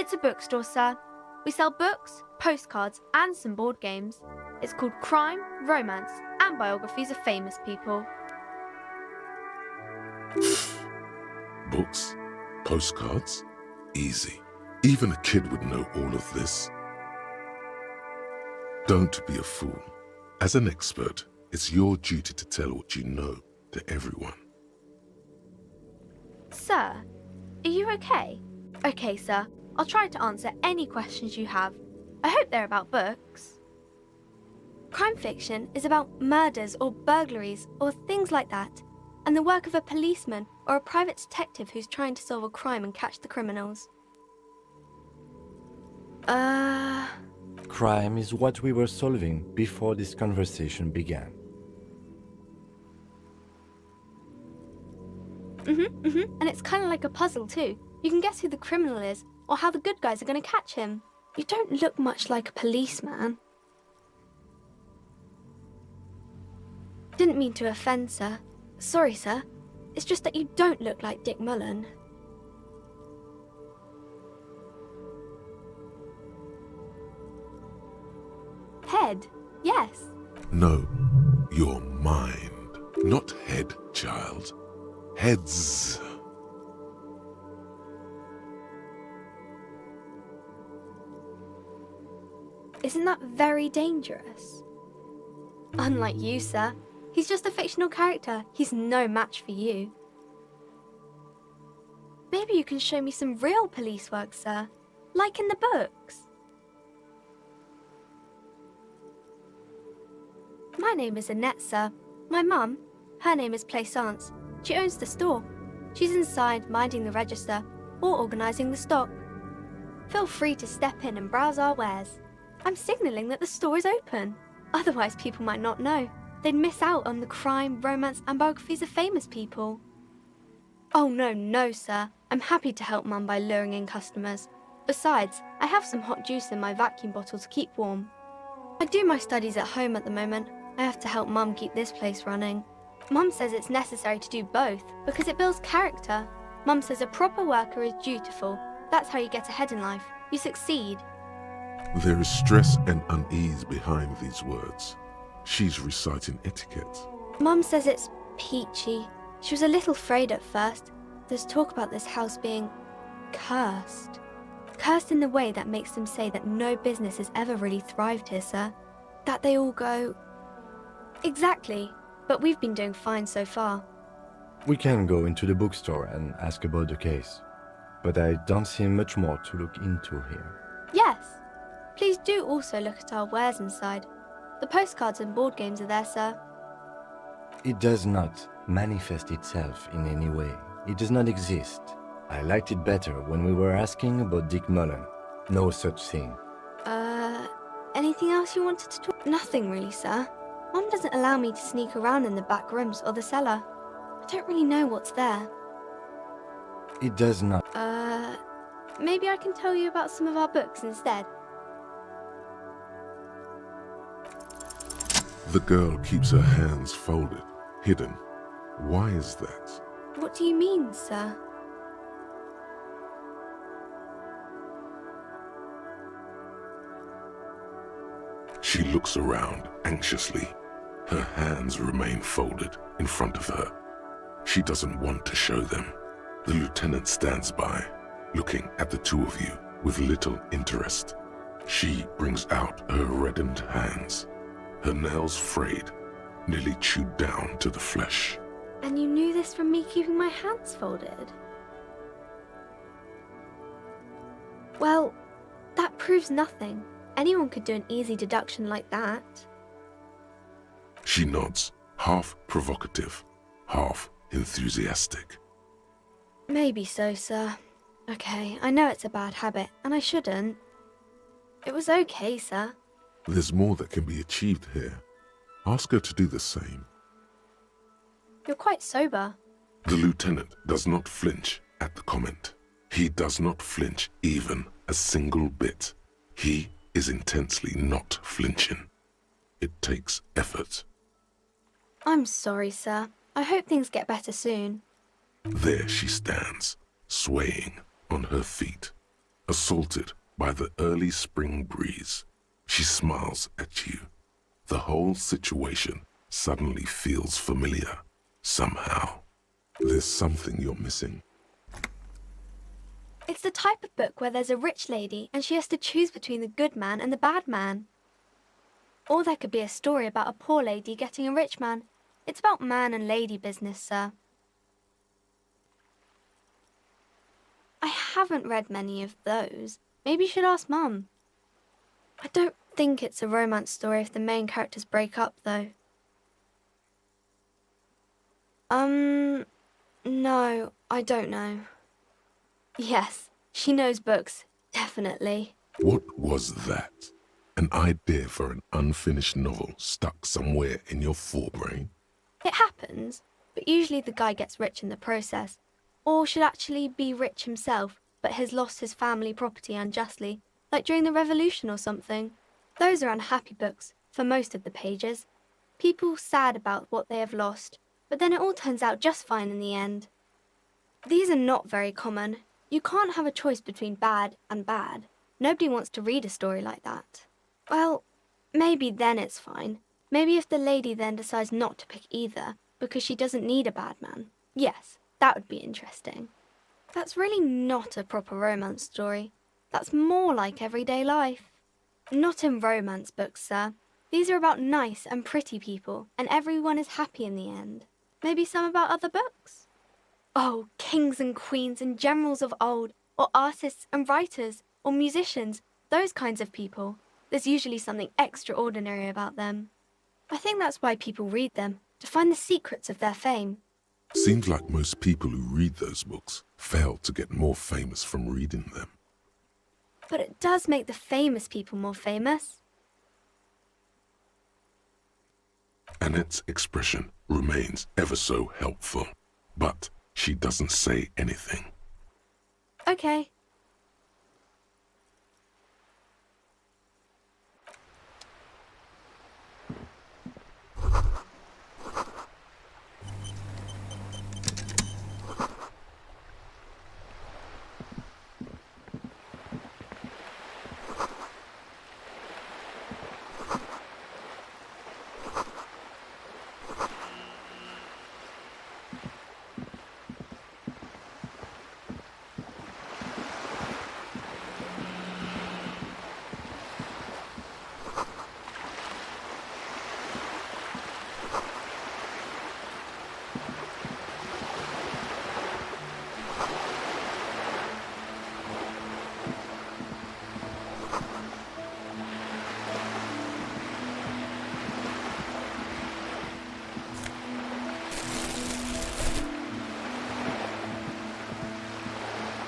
It's a bookstore, sir. We sell books, postcards, and some board games. It's called Crime, Romance, and Biographies of Famous People. Books? Postcards? Easy. Even a kid would know all of this. Don't be a fool. As an expert, it's your duty to tell what you know to everyone. Sir, are you okay? Okay, sir. I'll try to answer any questions you have. I hope they're about books. Crime fiction is about murders or burglaries or things like that, and the work of a policeman or a private detective who's trying to solve a crime and catch the criminals. Crime is what we were solving before this conversation began. And it's kind of like a puzzle too. You can guess who the criminal is or how the good guys are going to catch him. You don't look much like a policeman. Didn't mean to offend, sir. Sorry, sir. It's just that you don't look like Dick Mullen. Head, yes. No, your mind. Not head, child. Heads. Isn't that very dangerous? Unlike you, sir. He's just a fictional character. He's no match for you. Maybe you can show me some real police work, sir. Like in the books. My name is Annette, sir. My mum, her name is Plaisance. She owns the store. She's inside minding the register or organising the stock. Feel free to step in and browse our wares. I'm signalling that the store is open. Otherwise people might not know. They'd miss out on the crime, romance and biographies of famous people. Oh no, sir. I'm happy to help Mum by luring in customers. Besides, I have some hot juice in my vacuum bottle to keep warm. I do my studies at home at the moment. I have to help Mum keep this place running. Mum says it's necessary to do both because it builds character. Mum says a proper worker is dutiful. That's how you get ahead in life. You succeed. There is stress and unease behind these words. She's reciting etiquette. Mum says it's peachy. She was a little afraid at first. There's talk about this house being cursed. Cursed in the way that makes them say that no business has ever really thrived here, sir. That they all go... Exactly. But we've been doing fine so far. We can go into the bookstore and ask about the case, but I don't see much more to look into here. Yes. Please do also look at our wares inside. The postcards and board games are there, sir. It does not manifest itself in any way. It does not exist. I liked it better when we were asking about Dick Mullen. No such thing. Anything else you wanted to talk? Nothing really, sir. Mum doesn't allow me to sneak around in the back rooms or the cellar. I don't really know what's there. It does not. Maybe I can tell you about some of our books instead. The girl keeps her hands folded, hidden. Why is that? What do you mean, sir? She looks around anxiously. Her hands remain folded in front of her. She doesn't want to show them. The lieutenant stands by, looking at the two of you with little interest. She brings out her reddened hands, her nails frayed, nearly chewed down to the flesh. And you knew this from me keeping my hands folded? Well, that proves nothing. Anyone could do an easy deduction like that. She nods, half provocative, half enthusiastic. Maybe so, sir. Okay, I know it's a bad habit, and I shouldn't. It was okay, sir. There's more that can be achieved here. Ask her to do the same. You're quite sober. The lieutenant does not flinch at the comment. He does not flinch even a single bit. He is intensely not flinching. It takes effort. I'm sorry, sir. I hope things get better soon. There she stands, swaying on her feet, assaulted by the early spring breeze. She smiles at you. The whole situation suddenly feels familiar, somehow. There's something you're missing. It's the type of book where there's a rich lady and she has to choose between the good man and the bad man. Or there could be a story about a poor lady getting a rich man. It's about man and lady business, sir. I haven't read many of those. Maybe you should ask Mum. I don't think it's a romance story if the main characters break up, though. No, I don't know. Yes, she knows books, definitely. What was that? An idea for an unfinished novel stuck somewhere in your forebrain? It happens, but usually the guy gets rich in the process. Or should actually be rich himself, but has lost his family property unjustly, like during the revolution or something. Those are unhappy books, for most of the pages. People sad about what they have lost, but then it all turns out just fine in the end. These are not very common. You can't have a choice between bad and bad. Nobody wants to read a story like that. Well, maybe then it's fine. Maybe if the lady then decides not to pick either, because she doesn't need a bad man. Yes, that would be interesting. That's really not a proper romance story. That's more like everyday life. Not in romance books, sir. These are about nice and pretty people, and everyone is happy in the end. Maybe some about other books? Oh, kings and queens and generals of old, or artists and writers, or musicians, those kinds of people. There's usually something extraordinary about them. I think that's why people read them, to find the secrets of their fame. Seems like most people who read those books fail to get more famous from reading them. But it does make the famous people more famous. Annette's expression remains ever so helpful, but she doesn't say anything. Okay.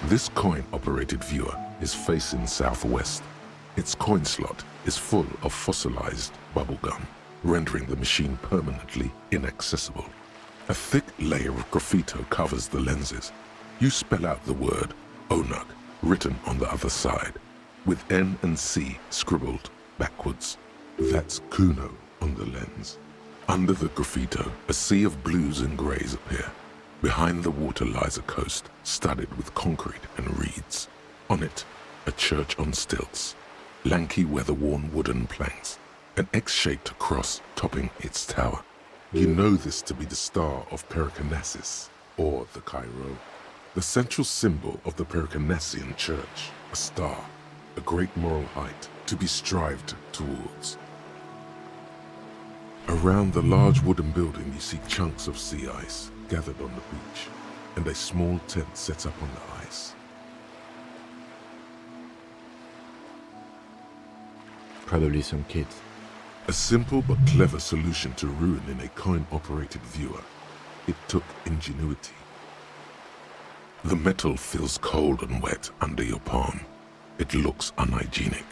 This coin-operated viewer is facing southwest. Its coin slot is full of fossilized bubblegum, rendering the machine permanently inaccessible. A thick layer of graffito covers the lenses. You spell out the word Onug written on the other side, with N and C scribbled backwards. That's Kuno on the lens. Under the graffito, a sea of blues and greys appear. Behind the water lies a coast studded with concrete and reeds. On it, a church on stilts, lanky weather-worn wooden planks, an X-shaped cross topping its tower. You know this to be the star of Pericanasis, or the Cairo, the central symbol of the Pericanassian Church, a star, a great moral height to be strived towards. Around the large wooden building you see chunks of sea ice gathered on the beach, and a small tent set up on the ice. Probably some kids. A simple but clever solution to ruin in a coin-operated viewer. It took ingenuity. The metal feels cold and wet under your palm. It looks unhygienic.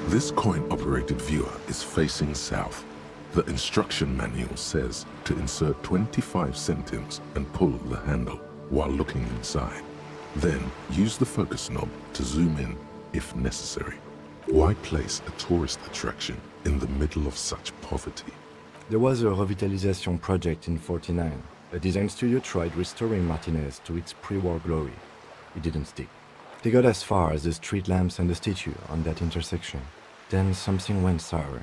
This coin-operated viewer is facing south. The instruction manual says to insert 25 centimes and pull the handle while looking inside. Then use the focus knob to zoom in if necessary. Why place a tourist attraction in the middle of such poverty? There was a revitalization project in 49. A design studio tried restoring Martinez to its pre-war glory. It didn't stick. They got as far as the street lamps and the statue on that intersection. Then something went sour.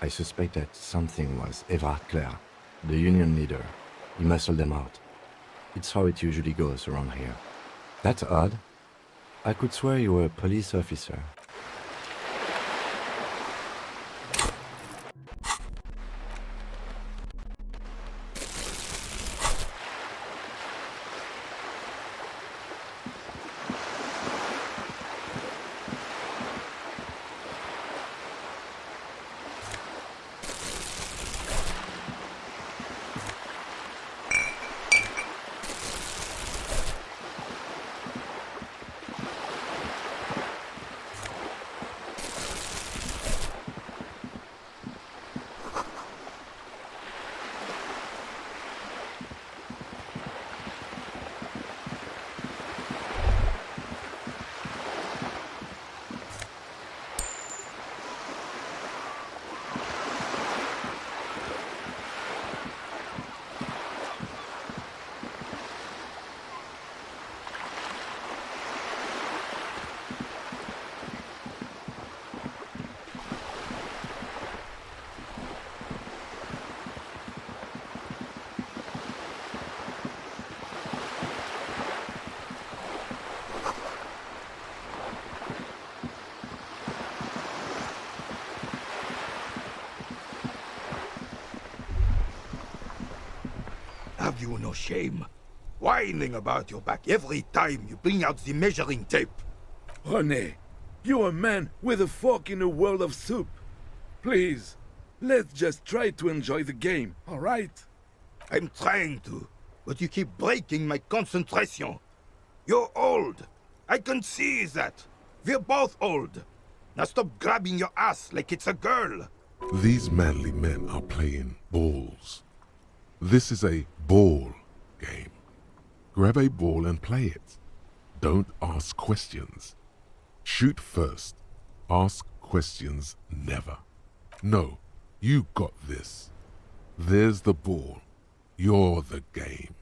I suspect that something was Everard Clare, the union leader. He muscled them out. It's how it usually goes around here. That's odd. I could swear you were a police officer. Have you no shame? Whining about your back every time you bring out the measuring tape. René, you're a man with a fork in a world of soup. Please, let's just try to enjoy the game, all right? I'm trying to, but you keep breaking my concentration. You're old. I can see that. We're both old. Now stop grabbing your ass like it's a girl. These manly men are playing balls. This is a ball game. Grab a ball and play it. Don't ask questions. Shoot first. Ask questions never. No, you got this. There's the ball. You're the game.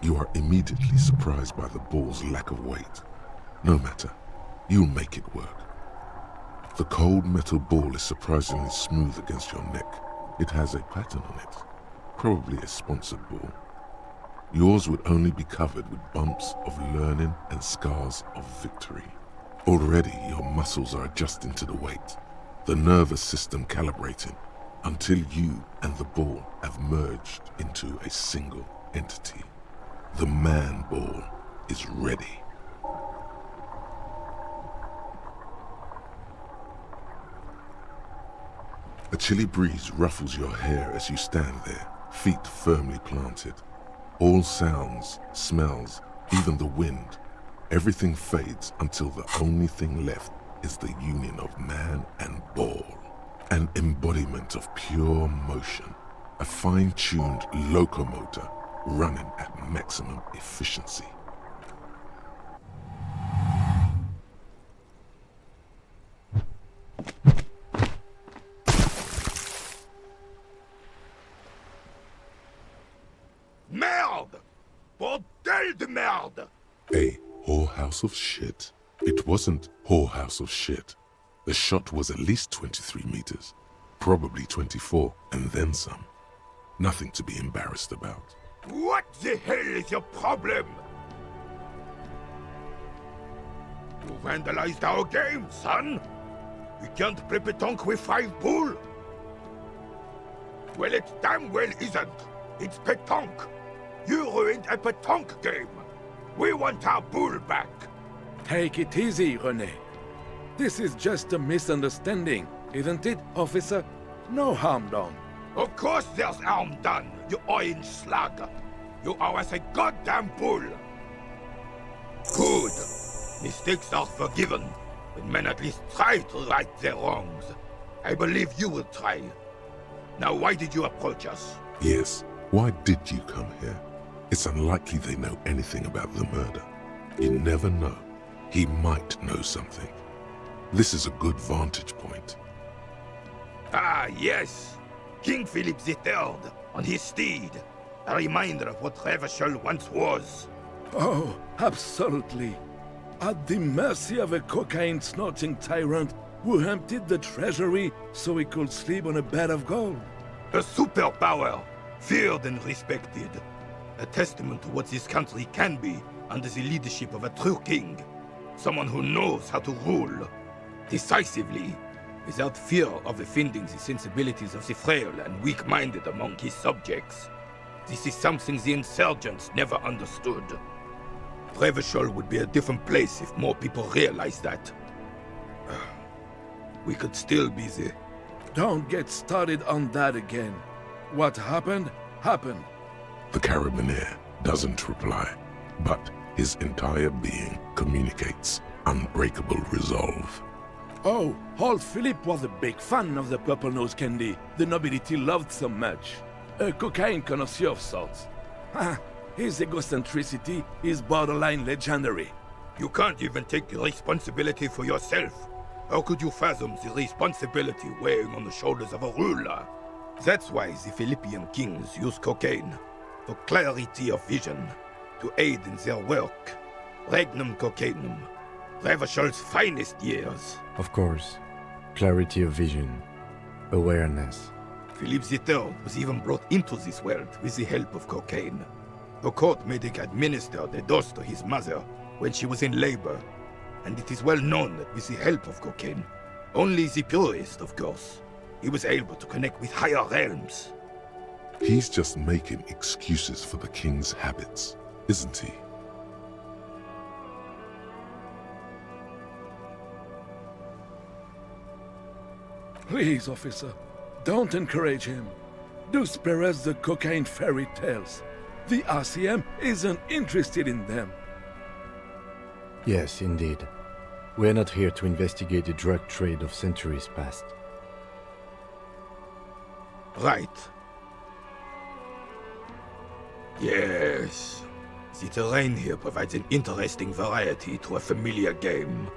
You are immediately surprised by the ball's lack of weight. No matter, you'll make it work. The cold metal ball is surprisingly smooth against your neck. It has a pattern on it, probably a sponsored ball. Yours would only be covered with bumps of learning and scars of victory. Already your muscles are adjusting to the weight, the nervous system calibrating, until you and the ball have merged into a single entity. The man ball is ready. A chilly breeze ruffles your hair as you stand there, feet firmly planted. All sounds, smells, even the wind, everything fades until the only thing left is the union of man and ball. An embodiment of pure motion, a fine-tuned locomotor running at maximum efficiency. Merde! Bordel de merde! A whorehouse of shit? It wasn't whorehouse of shit. The shot was at least 23 meters, probably 24, and then some. Nothing to be embarrassed about. What the hell is your problem? You vandalized our game, son! We can't play pétanque with 5 bull! Well, it damn well isn't. It's pétanque. You ruined a pétanque game. We want our bull back. Take it easy, René. This is just a misunderstanding, isn't it, officer? No harm done. Of course there's harm done, you orange slug. You owe us a goddamn bull. Good. Mistakes are forgiven, but men at least try to right their wrongs. I believe you will try. Now, why did you approach us? Yes, why did you come here? It's unlikely they know anything about the murder. You never know. He might know something. This is a good vantage point. Ah, yes. King Philip III, on his steed. A reminder of what Revachol once was. Oh, absolutely. At the mercy of a cocaine-snorting tyrant who emptied the treasury so he could sleep on a bed of gold. A superpower, feared and respected. A testament to what this country can be under the leadership of a true king. Someone who knows how to rule decisively, without fear of offending the sensibilities of the frail and weak-minded among his subjects. This is something the insurgents never understood. Revachol would be a different place if more people realized that. We could still be the... Don't get started on that again. What happened, happened. The Carabinier doesn't reply, but his entire being communicates unbreakable resolve. Oh, old Philip was a big fan of the purple nose candy the nobility loved so much. A cocaine connoisseur of sorts. His egocentricity is borderline legendary. You can't even take responsibility for yourself. How could you fathom the responsibility weighing on the shoulders of a ruler? That's why the Philippian kings use cocaine, for clarity of vision, to aid in their work. Regnum cocainum, Revachol's finest years. Of course. Clarity of vision. Awareness. Philip III was even brought into this world with the help of cocaine. The court made him administer the dose to his mother when she was in labor, and it is well known that with the help of cocaine, only the purest, of course, he was able to connect with higher realms. He's just making excuses for the king's habits, isn't he? Please, officer, don't encourage him. Do spare us the cocaine fairy tales. The RCM isn't interested in them. Yes, indeed. We're not here to investigate the drug trade of centuries past. Right. Yes. The terrain here provides an interesting variety to a familiar game.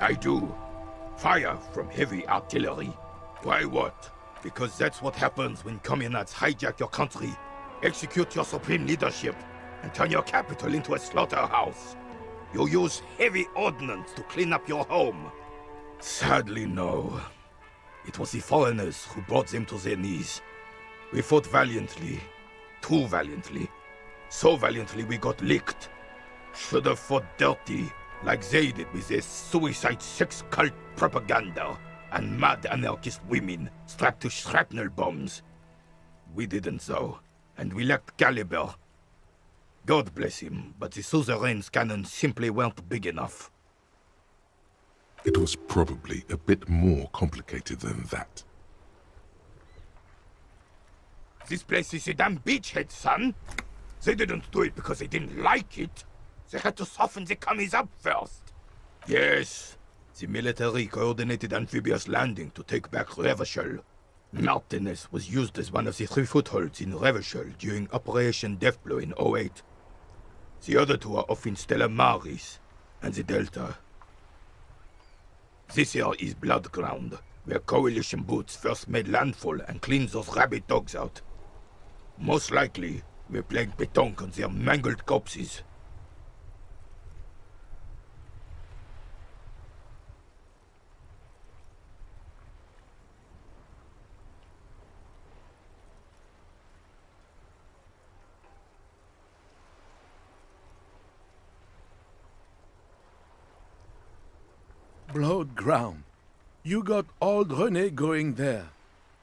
I do. Fire from heavy artillery. Why what? Because that's what happens when communards hijack your country, execute your supreme leadership, and turn your capital into a slaughterhouse. You use heavy ordnance to clean up your home. Sadly, no. It was the foreigners who brought them to their knees. We fought valiantly. Too valiantly. So valiantly we got licked. Should have fought dirty, like they did with their suicide sex cult propaganda and mad anarchist women strapped to shrapnel bombs. We didn't though, and we lacked caliber. God bless him, but the suzerain's cannons simply weren't big enough. It was probably a bit more complicated than that. This place is a damn beachhead, son! They didn't do it because they didn't like it. They had to soften the commies up first. Yes, the military coordinated amphibious landing to take back Revachol. Martinez was used as one of the 3 footholds in Revachol during Operation Deathblow in 08. The other 2 are off in Stella Maris and the Delta. This here is Blood Ground, where Coalition boots first made landfall and cleaned those rabid dogs out. Most likely, we're playing pétanque on their mangled corpses. Blood ground. You got old René going there.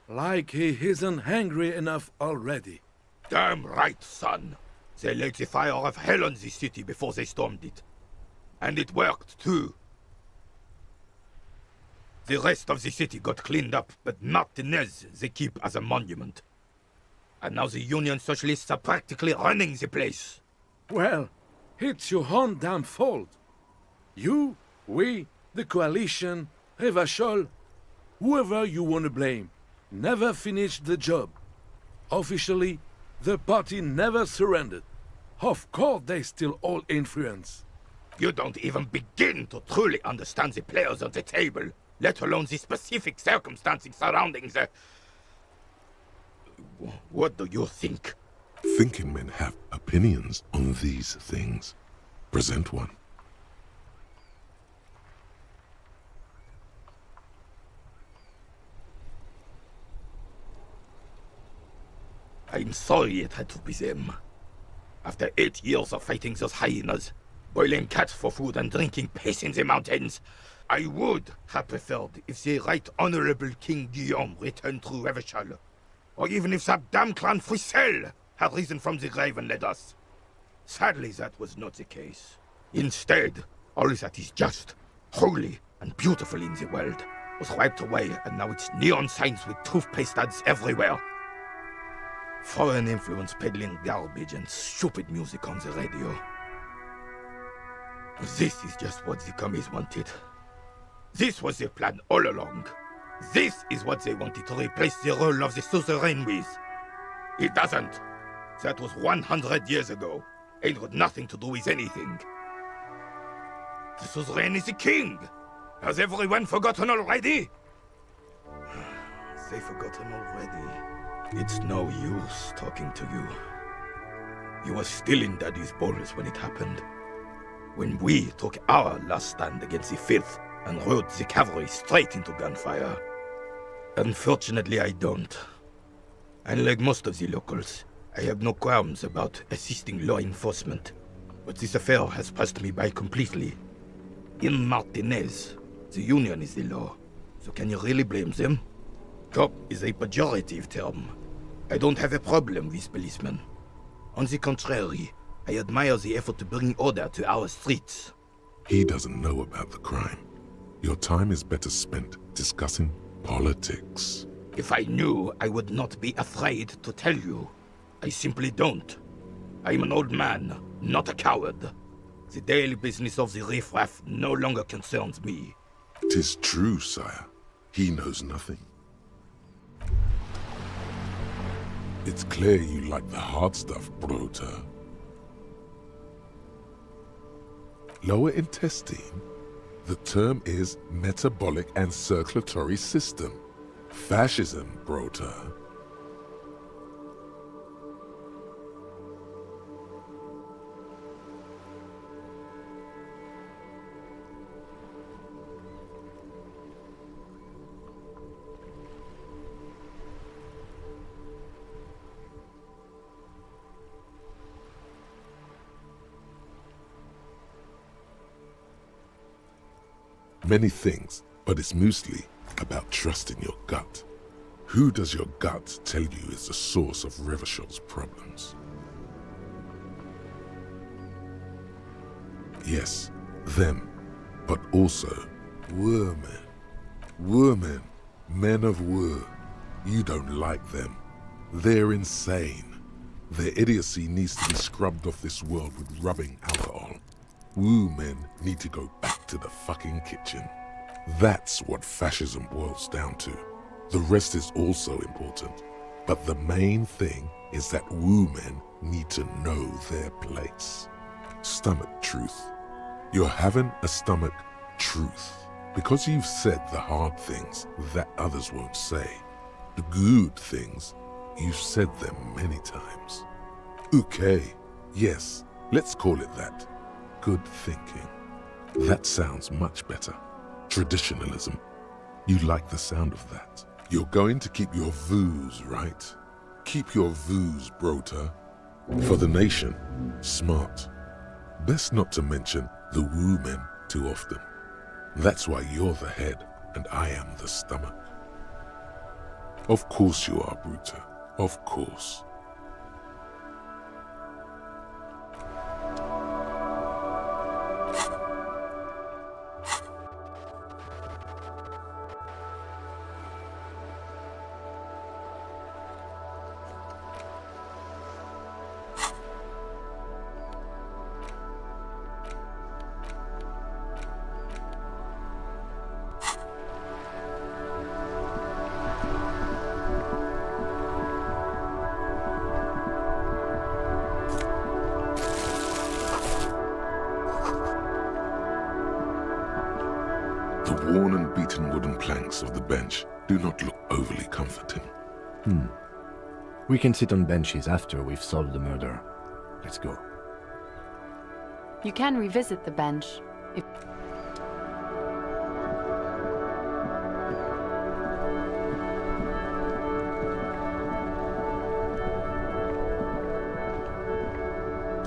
Like he isn't hungry enough already. Damn right, son. They lit the fire of hell on the city before they stormed it. And it worked, too. The rest of the city got cleaned up, but Martinez they keep as a monument. And now the Union Socialists are practically running the place. Well, it's your own damn fault. You, we, the Coalition, Revachol, whoever you want to blame, never finished the job. Officially, the party never surrendered. Of course they still hold influence. You don't even begin to truly understand the players on the table, let alone the specific circumstances surrounding the... What do you think? Thinking men have opinions on these things. Present one. I'm sorry it had to be them. After 8 years of fighting those hyenas, boiling cats for food and drinking piss in the mountains, I would have preferred if the Right Honorable King Guillaume returned through Revachol, or even if that damn clan Frisel had risen from the grave and led us. Sadly, that was not the case. Instead, all that is just, holy, and beautiful in the world was wiped away, and now it's neon signs with toothpaste ads everywhere. Foreign influence peddling garbage and stupid music on the radio. This is just what the commies wanted. This was their plan all along. This is what they wanted to replace the role of the suzerain with. It doesn't. That was 100 years ago. It had nothing to do with anything. The suzerain is the king. Has everyone forgotten already? They've forgotten already. It's no use talking to you. You were still in Daddy's balls when it happened. When we took our last stand against the filth and rode the cavalry straight into gunfire. Unfortunately, I don't. Unlike most of the locals, I have no qualms about assisting law enforcement. But this affair has passed me by completely. In Martinez, the Union is the law. So can you really blame them? Cop is a pejorative term. I don't have a problem with policemen. On the contrary, I admire the effort to bring order to our streets. He doesn't know about the crime. Your time is better spent discussing politics. If I knew, I would not be afraid to tell you. I simply don't. I'm an old man, not a coward. The daily business of the riffraff no longer concerns me. 'Tis true, sire. He knows nothing. It's clear you like the hard stuff, Brota. Lower intestine? The term is metabolic and circulatory system. Fascism, Brota. Many things, but it's mostly about trusting your gut. Who does your gut tell you is the source of Revachol's problems? Yes, them, but also Women. Women, men of war. You don't like them. They're insane. Their idiocy needs to be scrubbed off this world with rubbing alcohol. Woo men need to go back to the fucking kitchen. That's what fascism boils down to. The rest is also important. But the main thing is that woo men need to know their place. Stomach truth. You're having a stomach truth. Because you've said the hard things that others won't say. The good things, you've said them many times. Okay, yes, let's call it that. Good thinking. That sounds much better. Traditionalism. You like the sound of that. You're going to keep your views, right? Keep your views, Brota. For the nation, smart. Best not to mention the woo men too often. That's why you're the head and I am the stomach. Of course you are, Bruta. Of course. The worn and beaten wooden planks of the bench do not look overly comforting. We can sit on benches after we've solved the murder. Let's go. You can revisit the bench if...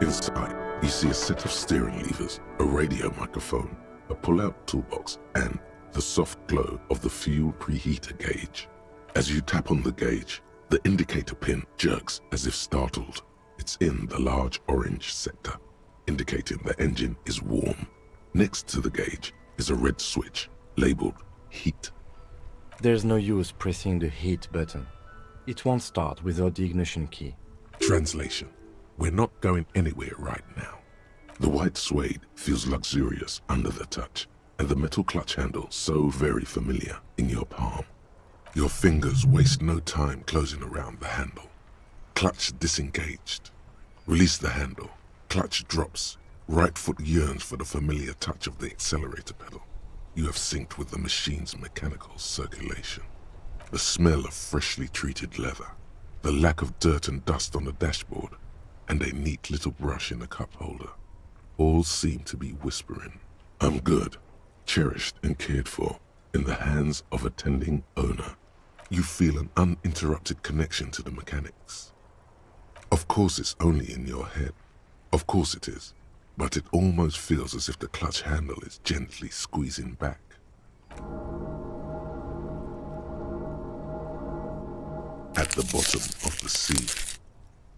Inside, you see a set of steering levers, a radio microphone, a pull-out toolbox, and the soft glow of the fuel preheater gauge. As you tap on the gauge, the indicator pin jerks as if startled. It's in the large orange sector, indicating the engine is warm. Next to the gauge is a red switch labeled heat. There's no use pressing the heat button. It won't start without the ignition key. Translation: we're not going anywhere right now. The white suede feels luxurious under the touch, and the metal clutch handle so very familiar in your palm. Your fingers waste no time closing around the handle. Clutch disengaged. Release the handle. Clutch drops. Right foot yearns for the familiar touch of the accelerator pedal. You have synced with the machine's mechanical circulation. The smell of freshly treated leather. The lack of dirt and dust on the dashboard, and a neat little brush in the cup holder. All seem to be whispering, I'm good, cherished and cared for, in the hands of a tending owner. You feel an uninterrupted connection to the mechanics. Of course it's only in your head. Of course it is. But it almost feels as if the clutch handle is gently squeezing back. At the bottom of the sea.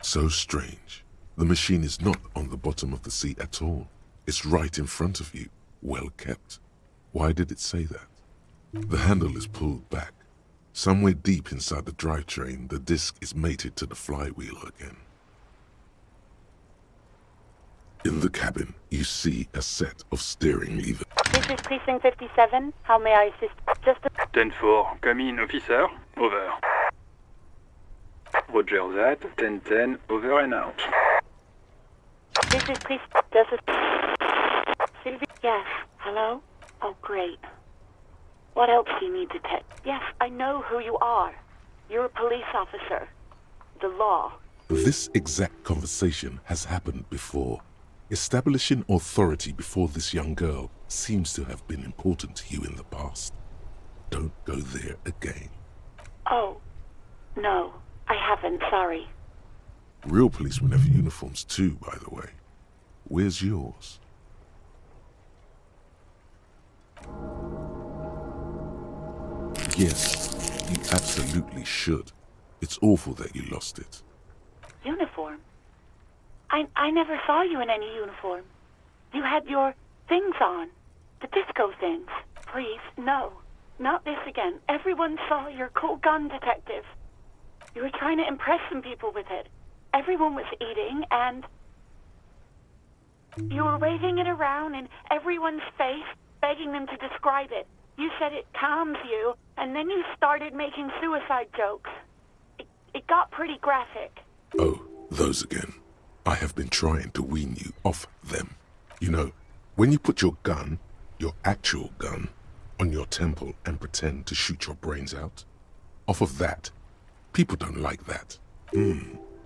So strange. The machine is not on the bottom of the sea at all. It's right in front of you, well kept. Why did it say that? The handle is pulled back. Somewhere deep inside the drivetrain, the disc is mated to the flywheel again. In the cabin, you see a set of steering levers. This is Precinct 57. How may I assist? Just a... 10-4, come in, officer. Over. Roger that. 10-10, over and out. This is Just a... Sylvie? Yes. Hello? Oh, great. What else do you need to tell? Yes, I know who you are. You're a police officer. The law. This exact conversation has happened before. Establishing authority before this young girl seems to have been important to you in the past. Don't go there again. Oh, no, I haven't, sorry. Real policemen have uniforms too, by the way. Where's yours? Yes, you absolutely should. It's awful that you lost it. Uniform? I never saw you in any uniform. You had your things on. The disco things. Please, no. Not this again. Everyone saw your cool gun detective. You were trying to impress some people with it. everyone was eating, and you were waving it around in everyone's face, begging them to describe it. You said it calms you, and then you started making suicide jokes. It got pretty graphic. Oh, those again. I have been trying to wean you off them. You know, when you put your gun, your actual gun, on your temple and pretend to shoot your brains out, off of that, people don't like that.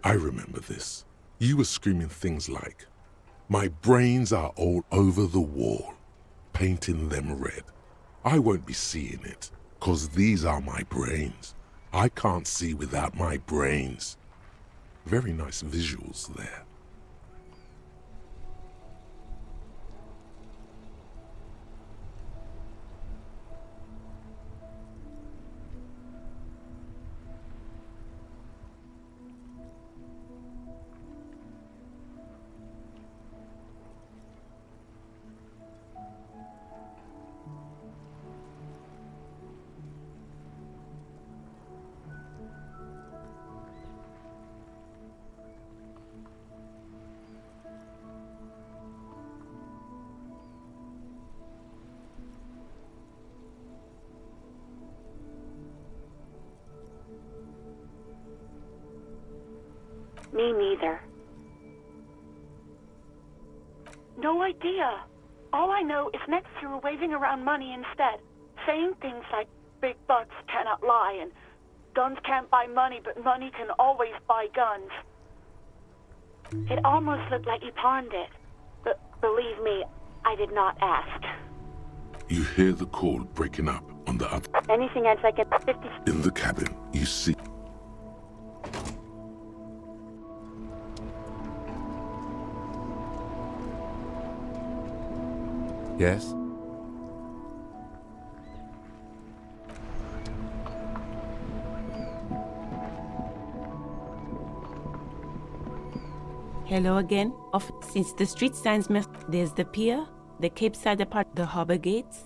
I remember this. You were screaming things like, "My brains are all over the wall, painting them red. I won't be seeing it, 'cause these are my brains. I can't see without my brains." Very nice visuals there. Me neither. No idea. All I know is next you were waving around money instead, saying things like, "Big bucks cannot lie," and "Guns can't buy money, but money can always buy guns." It almost looked like you pawned it. But believe me, I did not ask. You hear the call breaking up on the other. Anything else I get 50... In the cabin, you see. Yes? Hello again. Since the street signs there's the pier, the Cape Side apart, the harbor gates,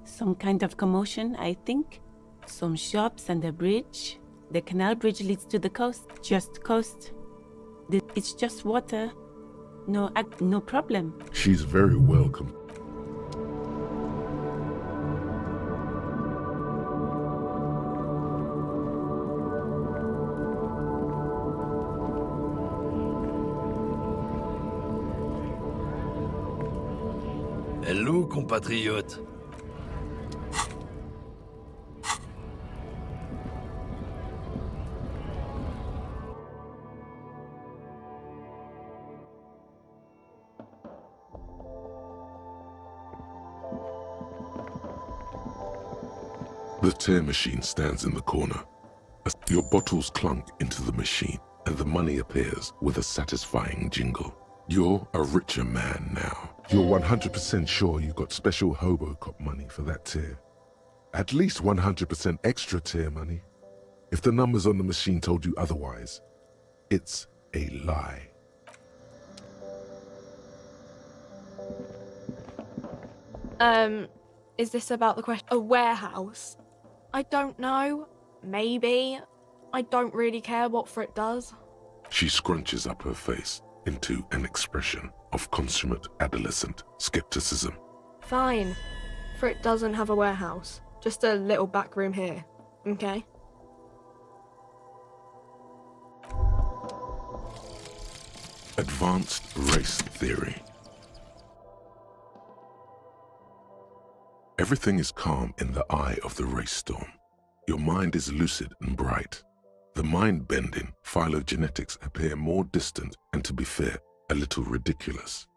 some kind of commotion, I think, some shops and a bridge. The canal bridge leads to the coast, just coast. It's just water. No problem. She's very welcome. Hello, compatriote. The tear machine stands in the corner. Your bottles clunk into the machine, and the money appears with a satisfying jingle. You're a richer man now. You're 100% sure you got special Hobocop money for that tier. At least 100% extra tier money. If the numbers on the machine told you otherwise, it's a lie. Is this about the question? A warehouse? I don't know. Maybe. I don't really care what Frit does. She scrunches up her face into an expression of consummate adolescent skepticism. Fine. Frit doesn't have a warehouse. Just a little back room here. Okay? Advanced race theory. Everything is calm in the eye of the race storm. Your mind is lucid and bright. The mind-bending phylogenetics appear more distant and, to be fair, a little ridiculous.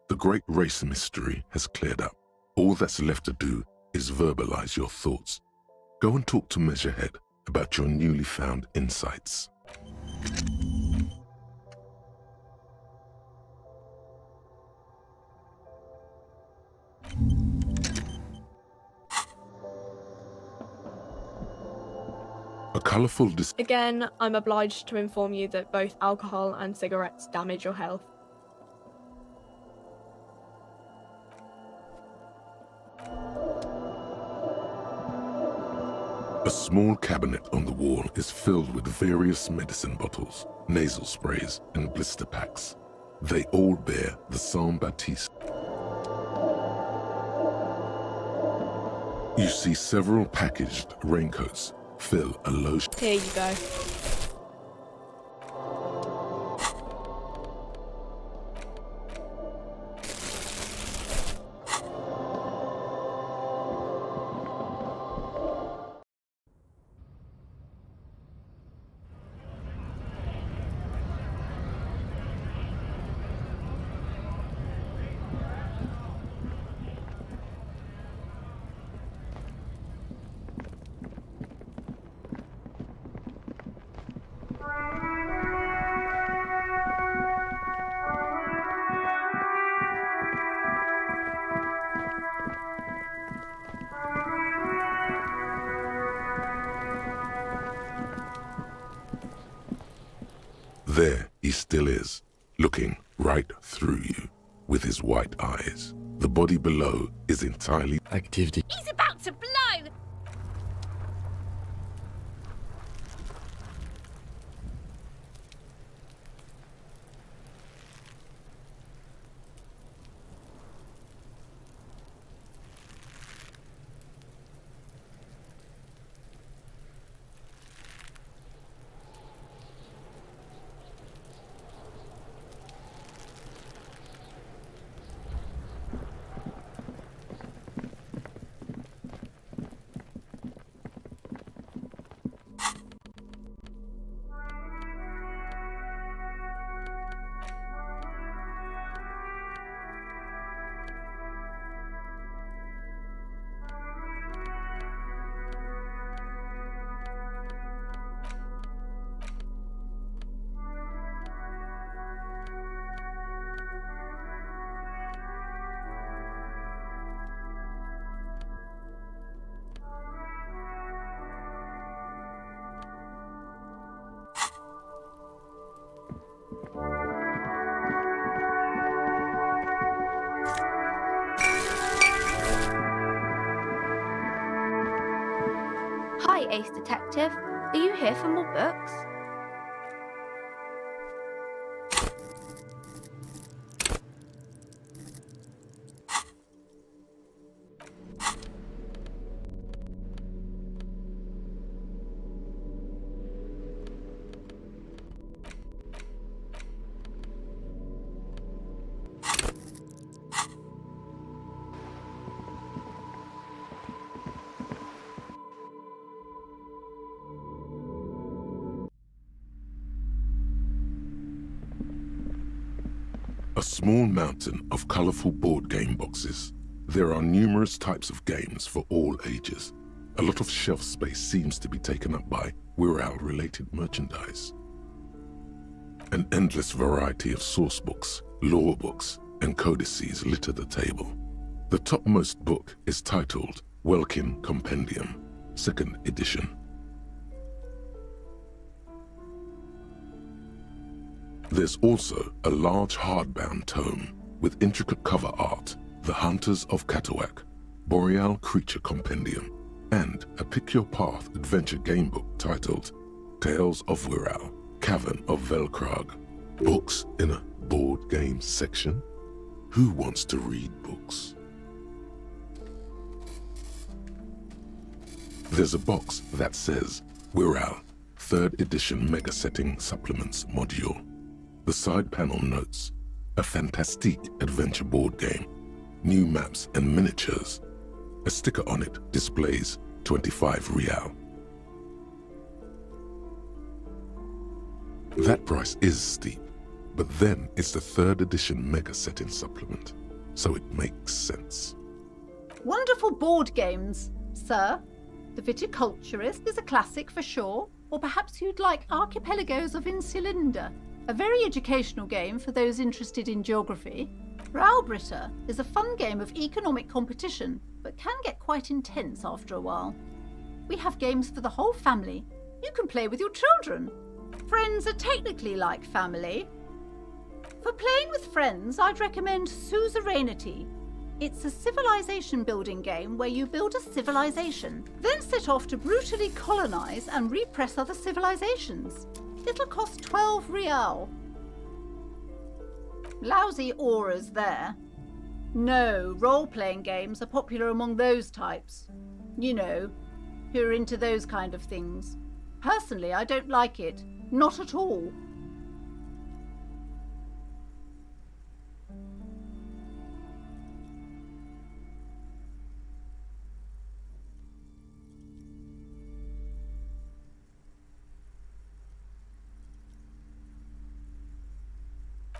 The great race mystery has cleared up. All that's left to do is verbalize your thoughts. Go and talk to Measurehead about your newly found insights. A colourful Again, I'm obliged to inform you that both alcohol and cigarettes damage your health. A small cabinet on the wall is filled with various medicine bottles, nasal sprays, and blister packs. They all bear the Saint Baptiste. You see several packaged raincoats fill a lotion. Here you go. There he still is, looking right through you with his white eyes. The body below is entirely activity. He's about to blow! Hi, Ace Detective. Are you here for more books? A small mountain of colorful board game boxes. There are numerous types of games for all ages. A lot of shelf space seems to be taken up by Wirral-related merchandise. An endless variety of source books, lore books, and codices litter the table. The topmost book is titled Welkin Compendium, 2nd edition. There's also a large hardbound tome with intricate cover art, The Hunters of Catawak, Boreal Creature Compendium, and a Pick Your Path adventure game book titled Tales of Wirral, Cavern of Velkrag. Books in a board game section? Who wants to read books? There's a box that says Wirral, 3rd edition Mega Setting Supplements Module. The side panel notes, a fantastique adventure board game, new maps and miniatures. A sticker on it displays 25 real. That price is steep, but then it's the 3rd edition Mega Setting Supplement, so it makes sense. Wonderful board games, sir. The Viticulturist is a classic for sure, or perhaps you'd like Archipelagos of Insulinda, a very educational game for those interested in geography. Raubritter is a fun game of economic competition, but can get quite intense after a while. We have games for the whole family. You can play with your children. Friends are technically like family. For playing with friends, I'd recommend Suzerainty. It's a civilization building game where you build a civilization, then set off to brutally colonize and repress other civilizations. It'll cost 12 rial. Lousy auras there. No, role-playing games are popular among those types. You know, who are into those kind of things. Personally, I don't like it. Not at all.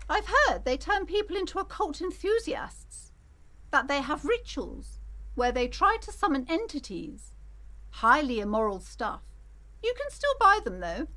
I've heard they turn people into occult enthusiasts. That they have rituals where they try to summon entities. Highly immoral stuff. You can still buy them, though.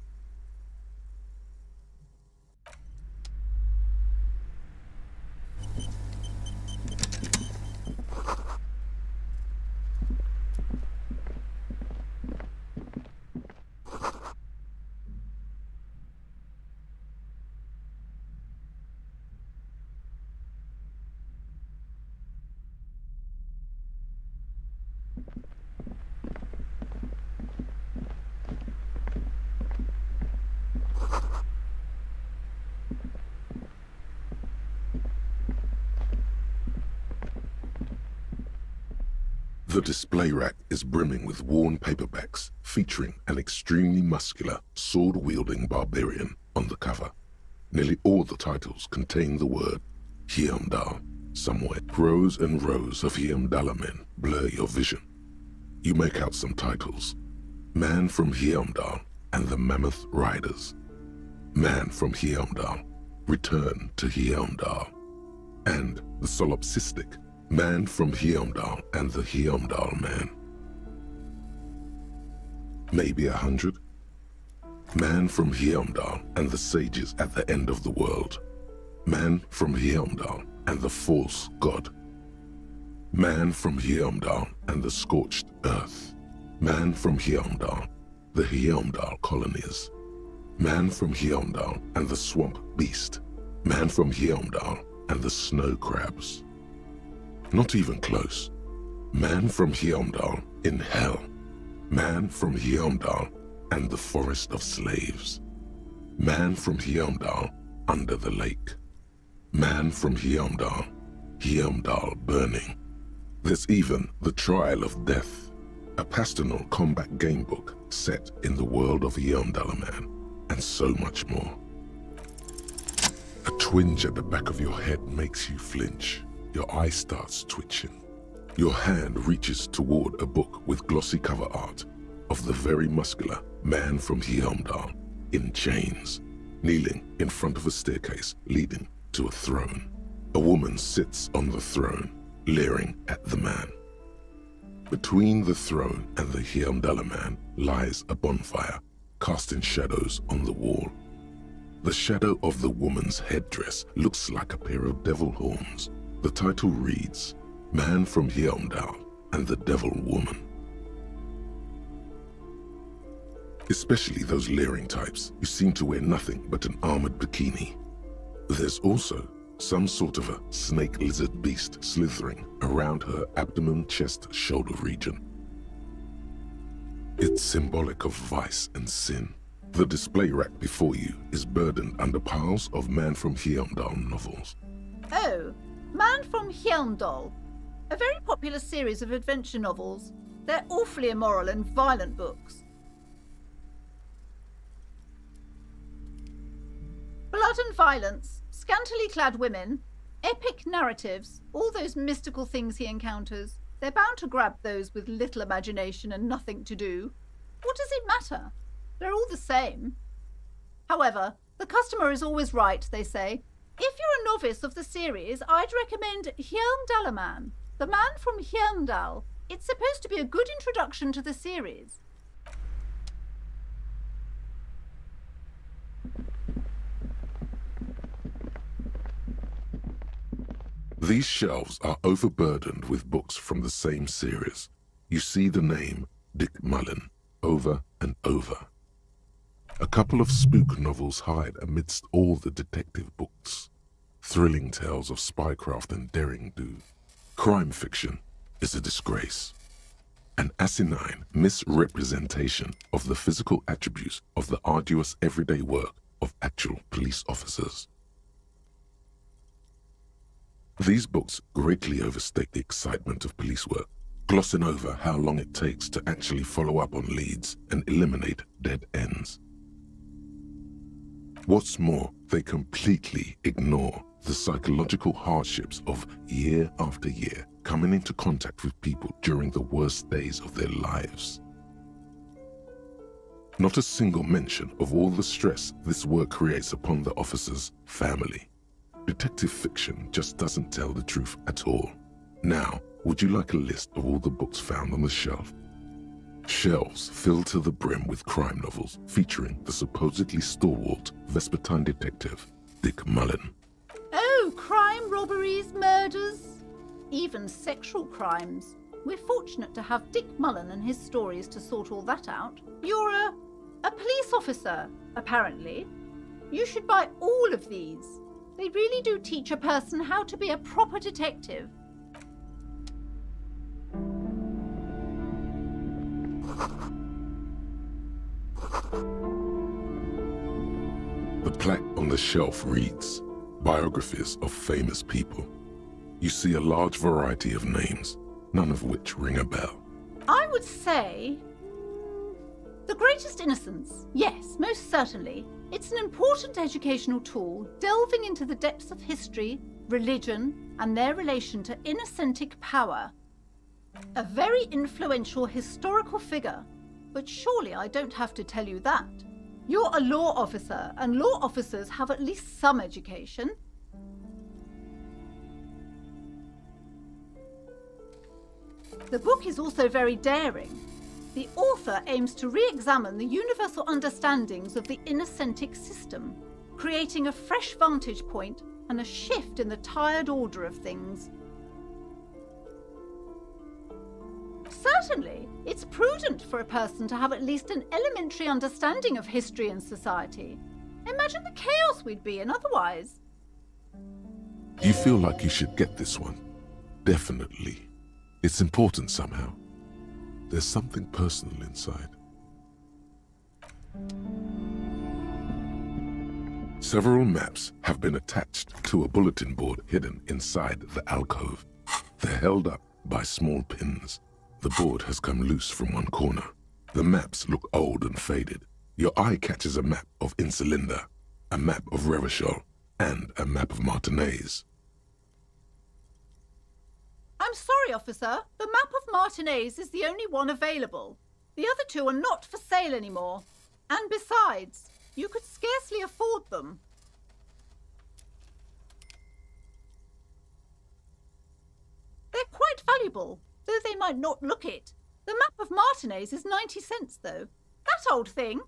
The display rack is brimming with worn paperbacks featuring an extremely muscular, sword-wielding barbarian on the cover. Nearly all the titles contain the word Heimdall somewhere. Rows and rows of Heimdall men blur your vision. You make out some titles. Man from Heimdall and the Mammoth Riders. Man from Heimdall, Return to Heimdall. And the solipsistic Man from Heimdall and the Heimdall Man. Maybe 100? Man from Heimdall and the sages at the end of the world. Man from Heimdall and the false god. Man from Heimdall and the scorched earth. Man from Heimdall, the Heimdall colonies. Man from Heimdall and the swamp beast. Man from Heimdall and the snow crabs. Not even close. Man from Heimdall in hell. Man from Heimdall and the forest of slaves. Man from Heimdall under the lake. Man from Heimdall, Heimdall burning. There's even The Trial of Death, a Pastanal combat gamebook set in the world of Heimdallaman, and so much more. A twinge at the back of your head makes you flinch. Your eye starts twitching. Your hand reaches toward a book with glossy cover art of the very muscular Man from Heimdall in chains, kneeling in front of a staircase leading to a throne. A woman sits on the throne, leering at the man. Between the throne and the Heimdallaman lies a bonfire, casting shadows on the wall. The shadow of the woman's headdress looks like a pair of devil horns. The title reads, Man from Heimdall and the Devil Woman. Especially those leering types who seem to wear nothing but an armored bikini. There's also some sort of a snake lizard beast slithering around her abdomen, chest, shoulder region. It's symbolic of vice and sin. The display rack before you is burdened under piles of Man from Heimdall novels. Oh, Man from Heimdall. A very popular series of adventure novels. They're awfully immoral and violent books. Blood and violence, scantily clad women, epic narratives, all those mystical things he encounters. They're bound to grab those with little imagination and nothing to do. What does it matter? They're all the same. However, the customer is always right, they say. If you're a novice of the series, I'd recommend Heimdallaman, the Man from Heimdall. It's supposed to be a good introduction to the series. These shelves are overburdened with books from the same series. You see the name Dick Mullen over and over. A couple of spook novels hide amidst all the detective books. Thrilling tales of spycraft and daring do. Crime fiction is a disgrace. An asinine misrepresentation of the physical attributes of the arduous everyday work of actual police officers. These books greatly overstate the excitement of police work, glossing over how long it takes to actually follow up on leads and eliminate dead ends. What's more, they completely ignore the psychological hardships of year after year coming into contact with people during the worst days of their lives. Not a single mention of all the stress this work creates upon the officer's family. Detective fiction just doesn't tell the truth at all. Now, would you like a list of all the books found on the shelf? Shelves filled to the brim with crime novels featuring the supposedly stalwart Vespertine detective, Dick Mullen. Oh, crime, robberies, murders, even sexual crimes. We're fortunate to have Dick Mullen and his stories to sort all that out. You're a police officer, apparently. You should buy all of these. They really do teach a person how to be a proper detective. The plaque on the shelf reads, Biographies of Famous People. You see a large variety of names, none of which ring a bell. I would say... The Greatest Innocence. Yes, most certainly. It's an important educational tool, delving into the depths of history, religion, and their relation to innocentic power. A very influential historical figure, but surely I don't have to tell you that. You're a law officer, and law officers have at least some education. The book is also very daring. The author aims to re-examine the universal understandings of the innocentic system, creating a fresh vantage point and a shift in the tired order of things. Certainly, it's prudent for a person to have at least an elementary understanding of history and society. Imagine the chaos we'd be in otherwise. You feel like you should get this one? Definitely. It's important somehow. There's something personal inside. Several maps have been attached to a bulletin board hidden inside the alcove. They're held up by small pins. The board has come loose from one corner. The maps look old and faded. Your eye catches a map of Insulinda, a map of Revachol, and a map of Martinez. I'm sorry, officer. The map of Martinez is the only one available. The other two are not for sale anymore. And besides, you could scarcely afford them. They're quite valuable, though they might not look it. The map of Martinez is 90 cents, though. That old thing.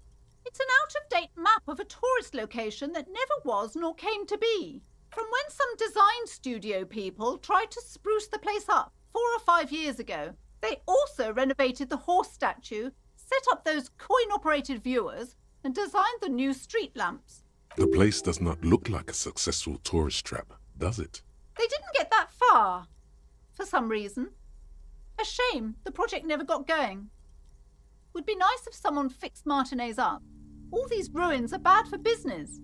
It's an out-of-date map of a tourist location that never was nor came to be. From when some design studio people tried to spruce the place up 4 or 5 years ago. They also renovated the horse statue, set up those coin-operated viewers, and designed the new street lamps. The place does not look like a successful tourist trap, does it? They didn't get that far, for some reason. A shame the project never got going. Would be nice if someone fixed Martinez up. All these ruins are bad for business.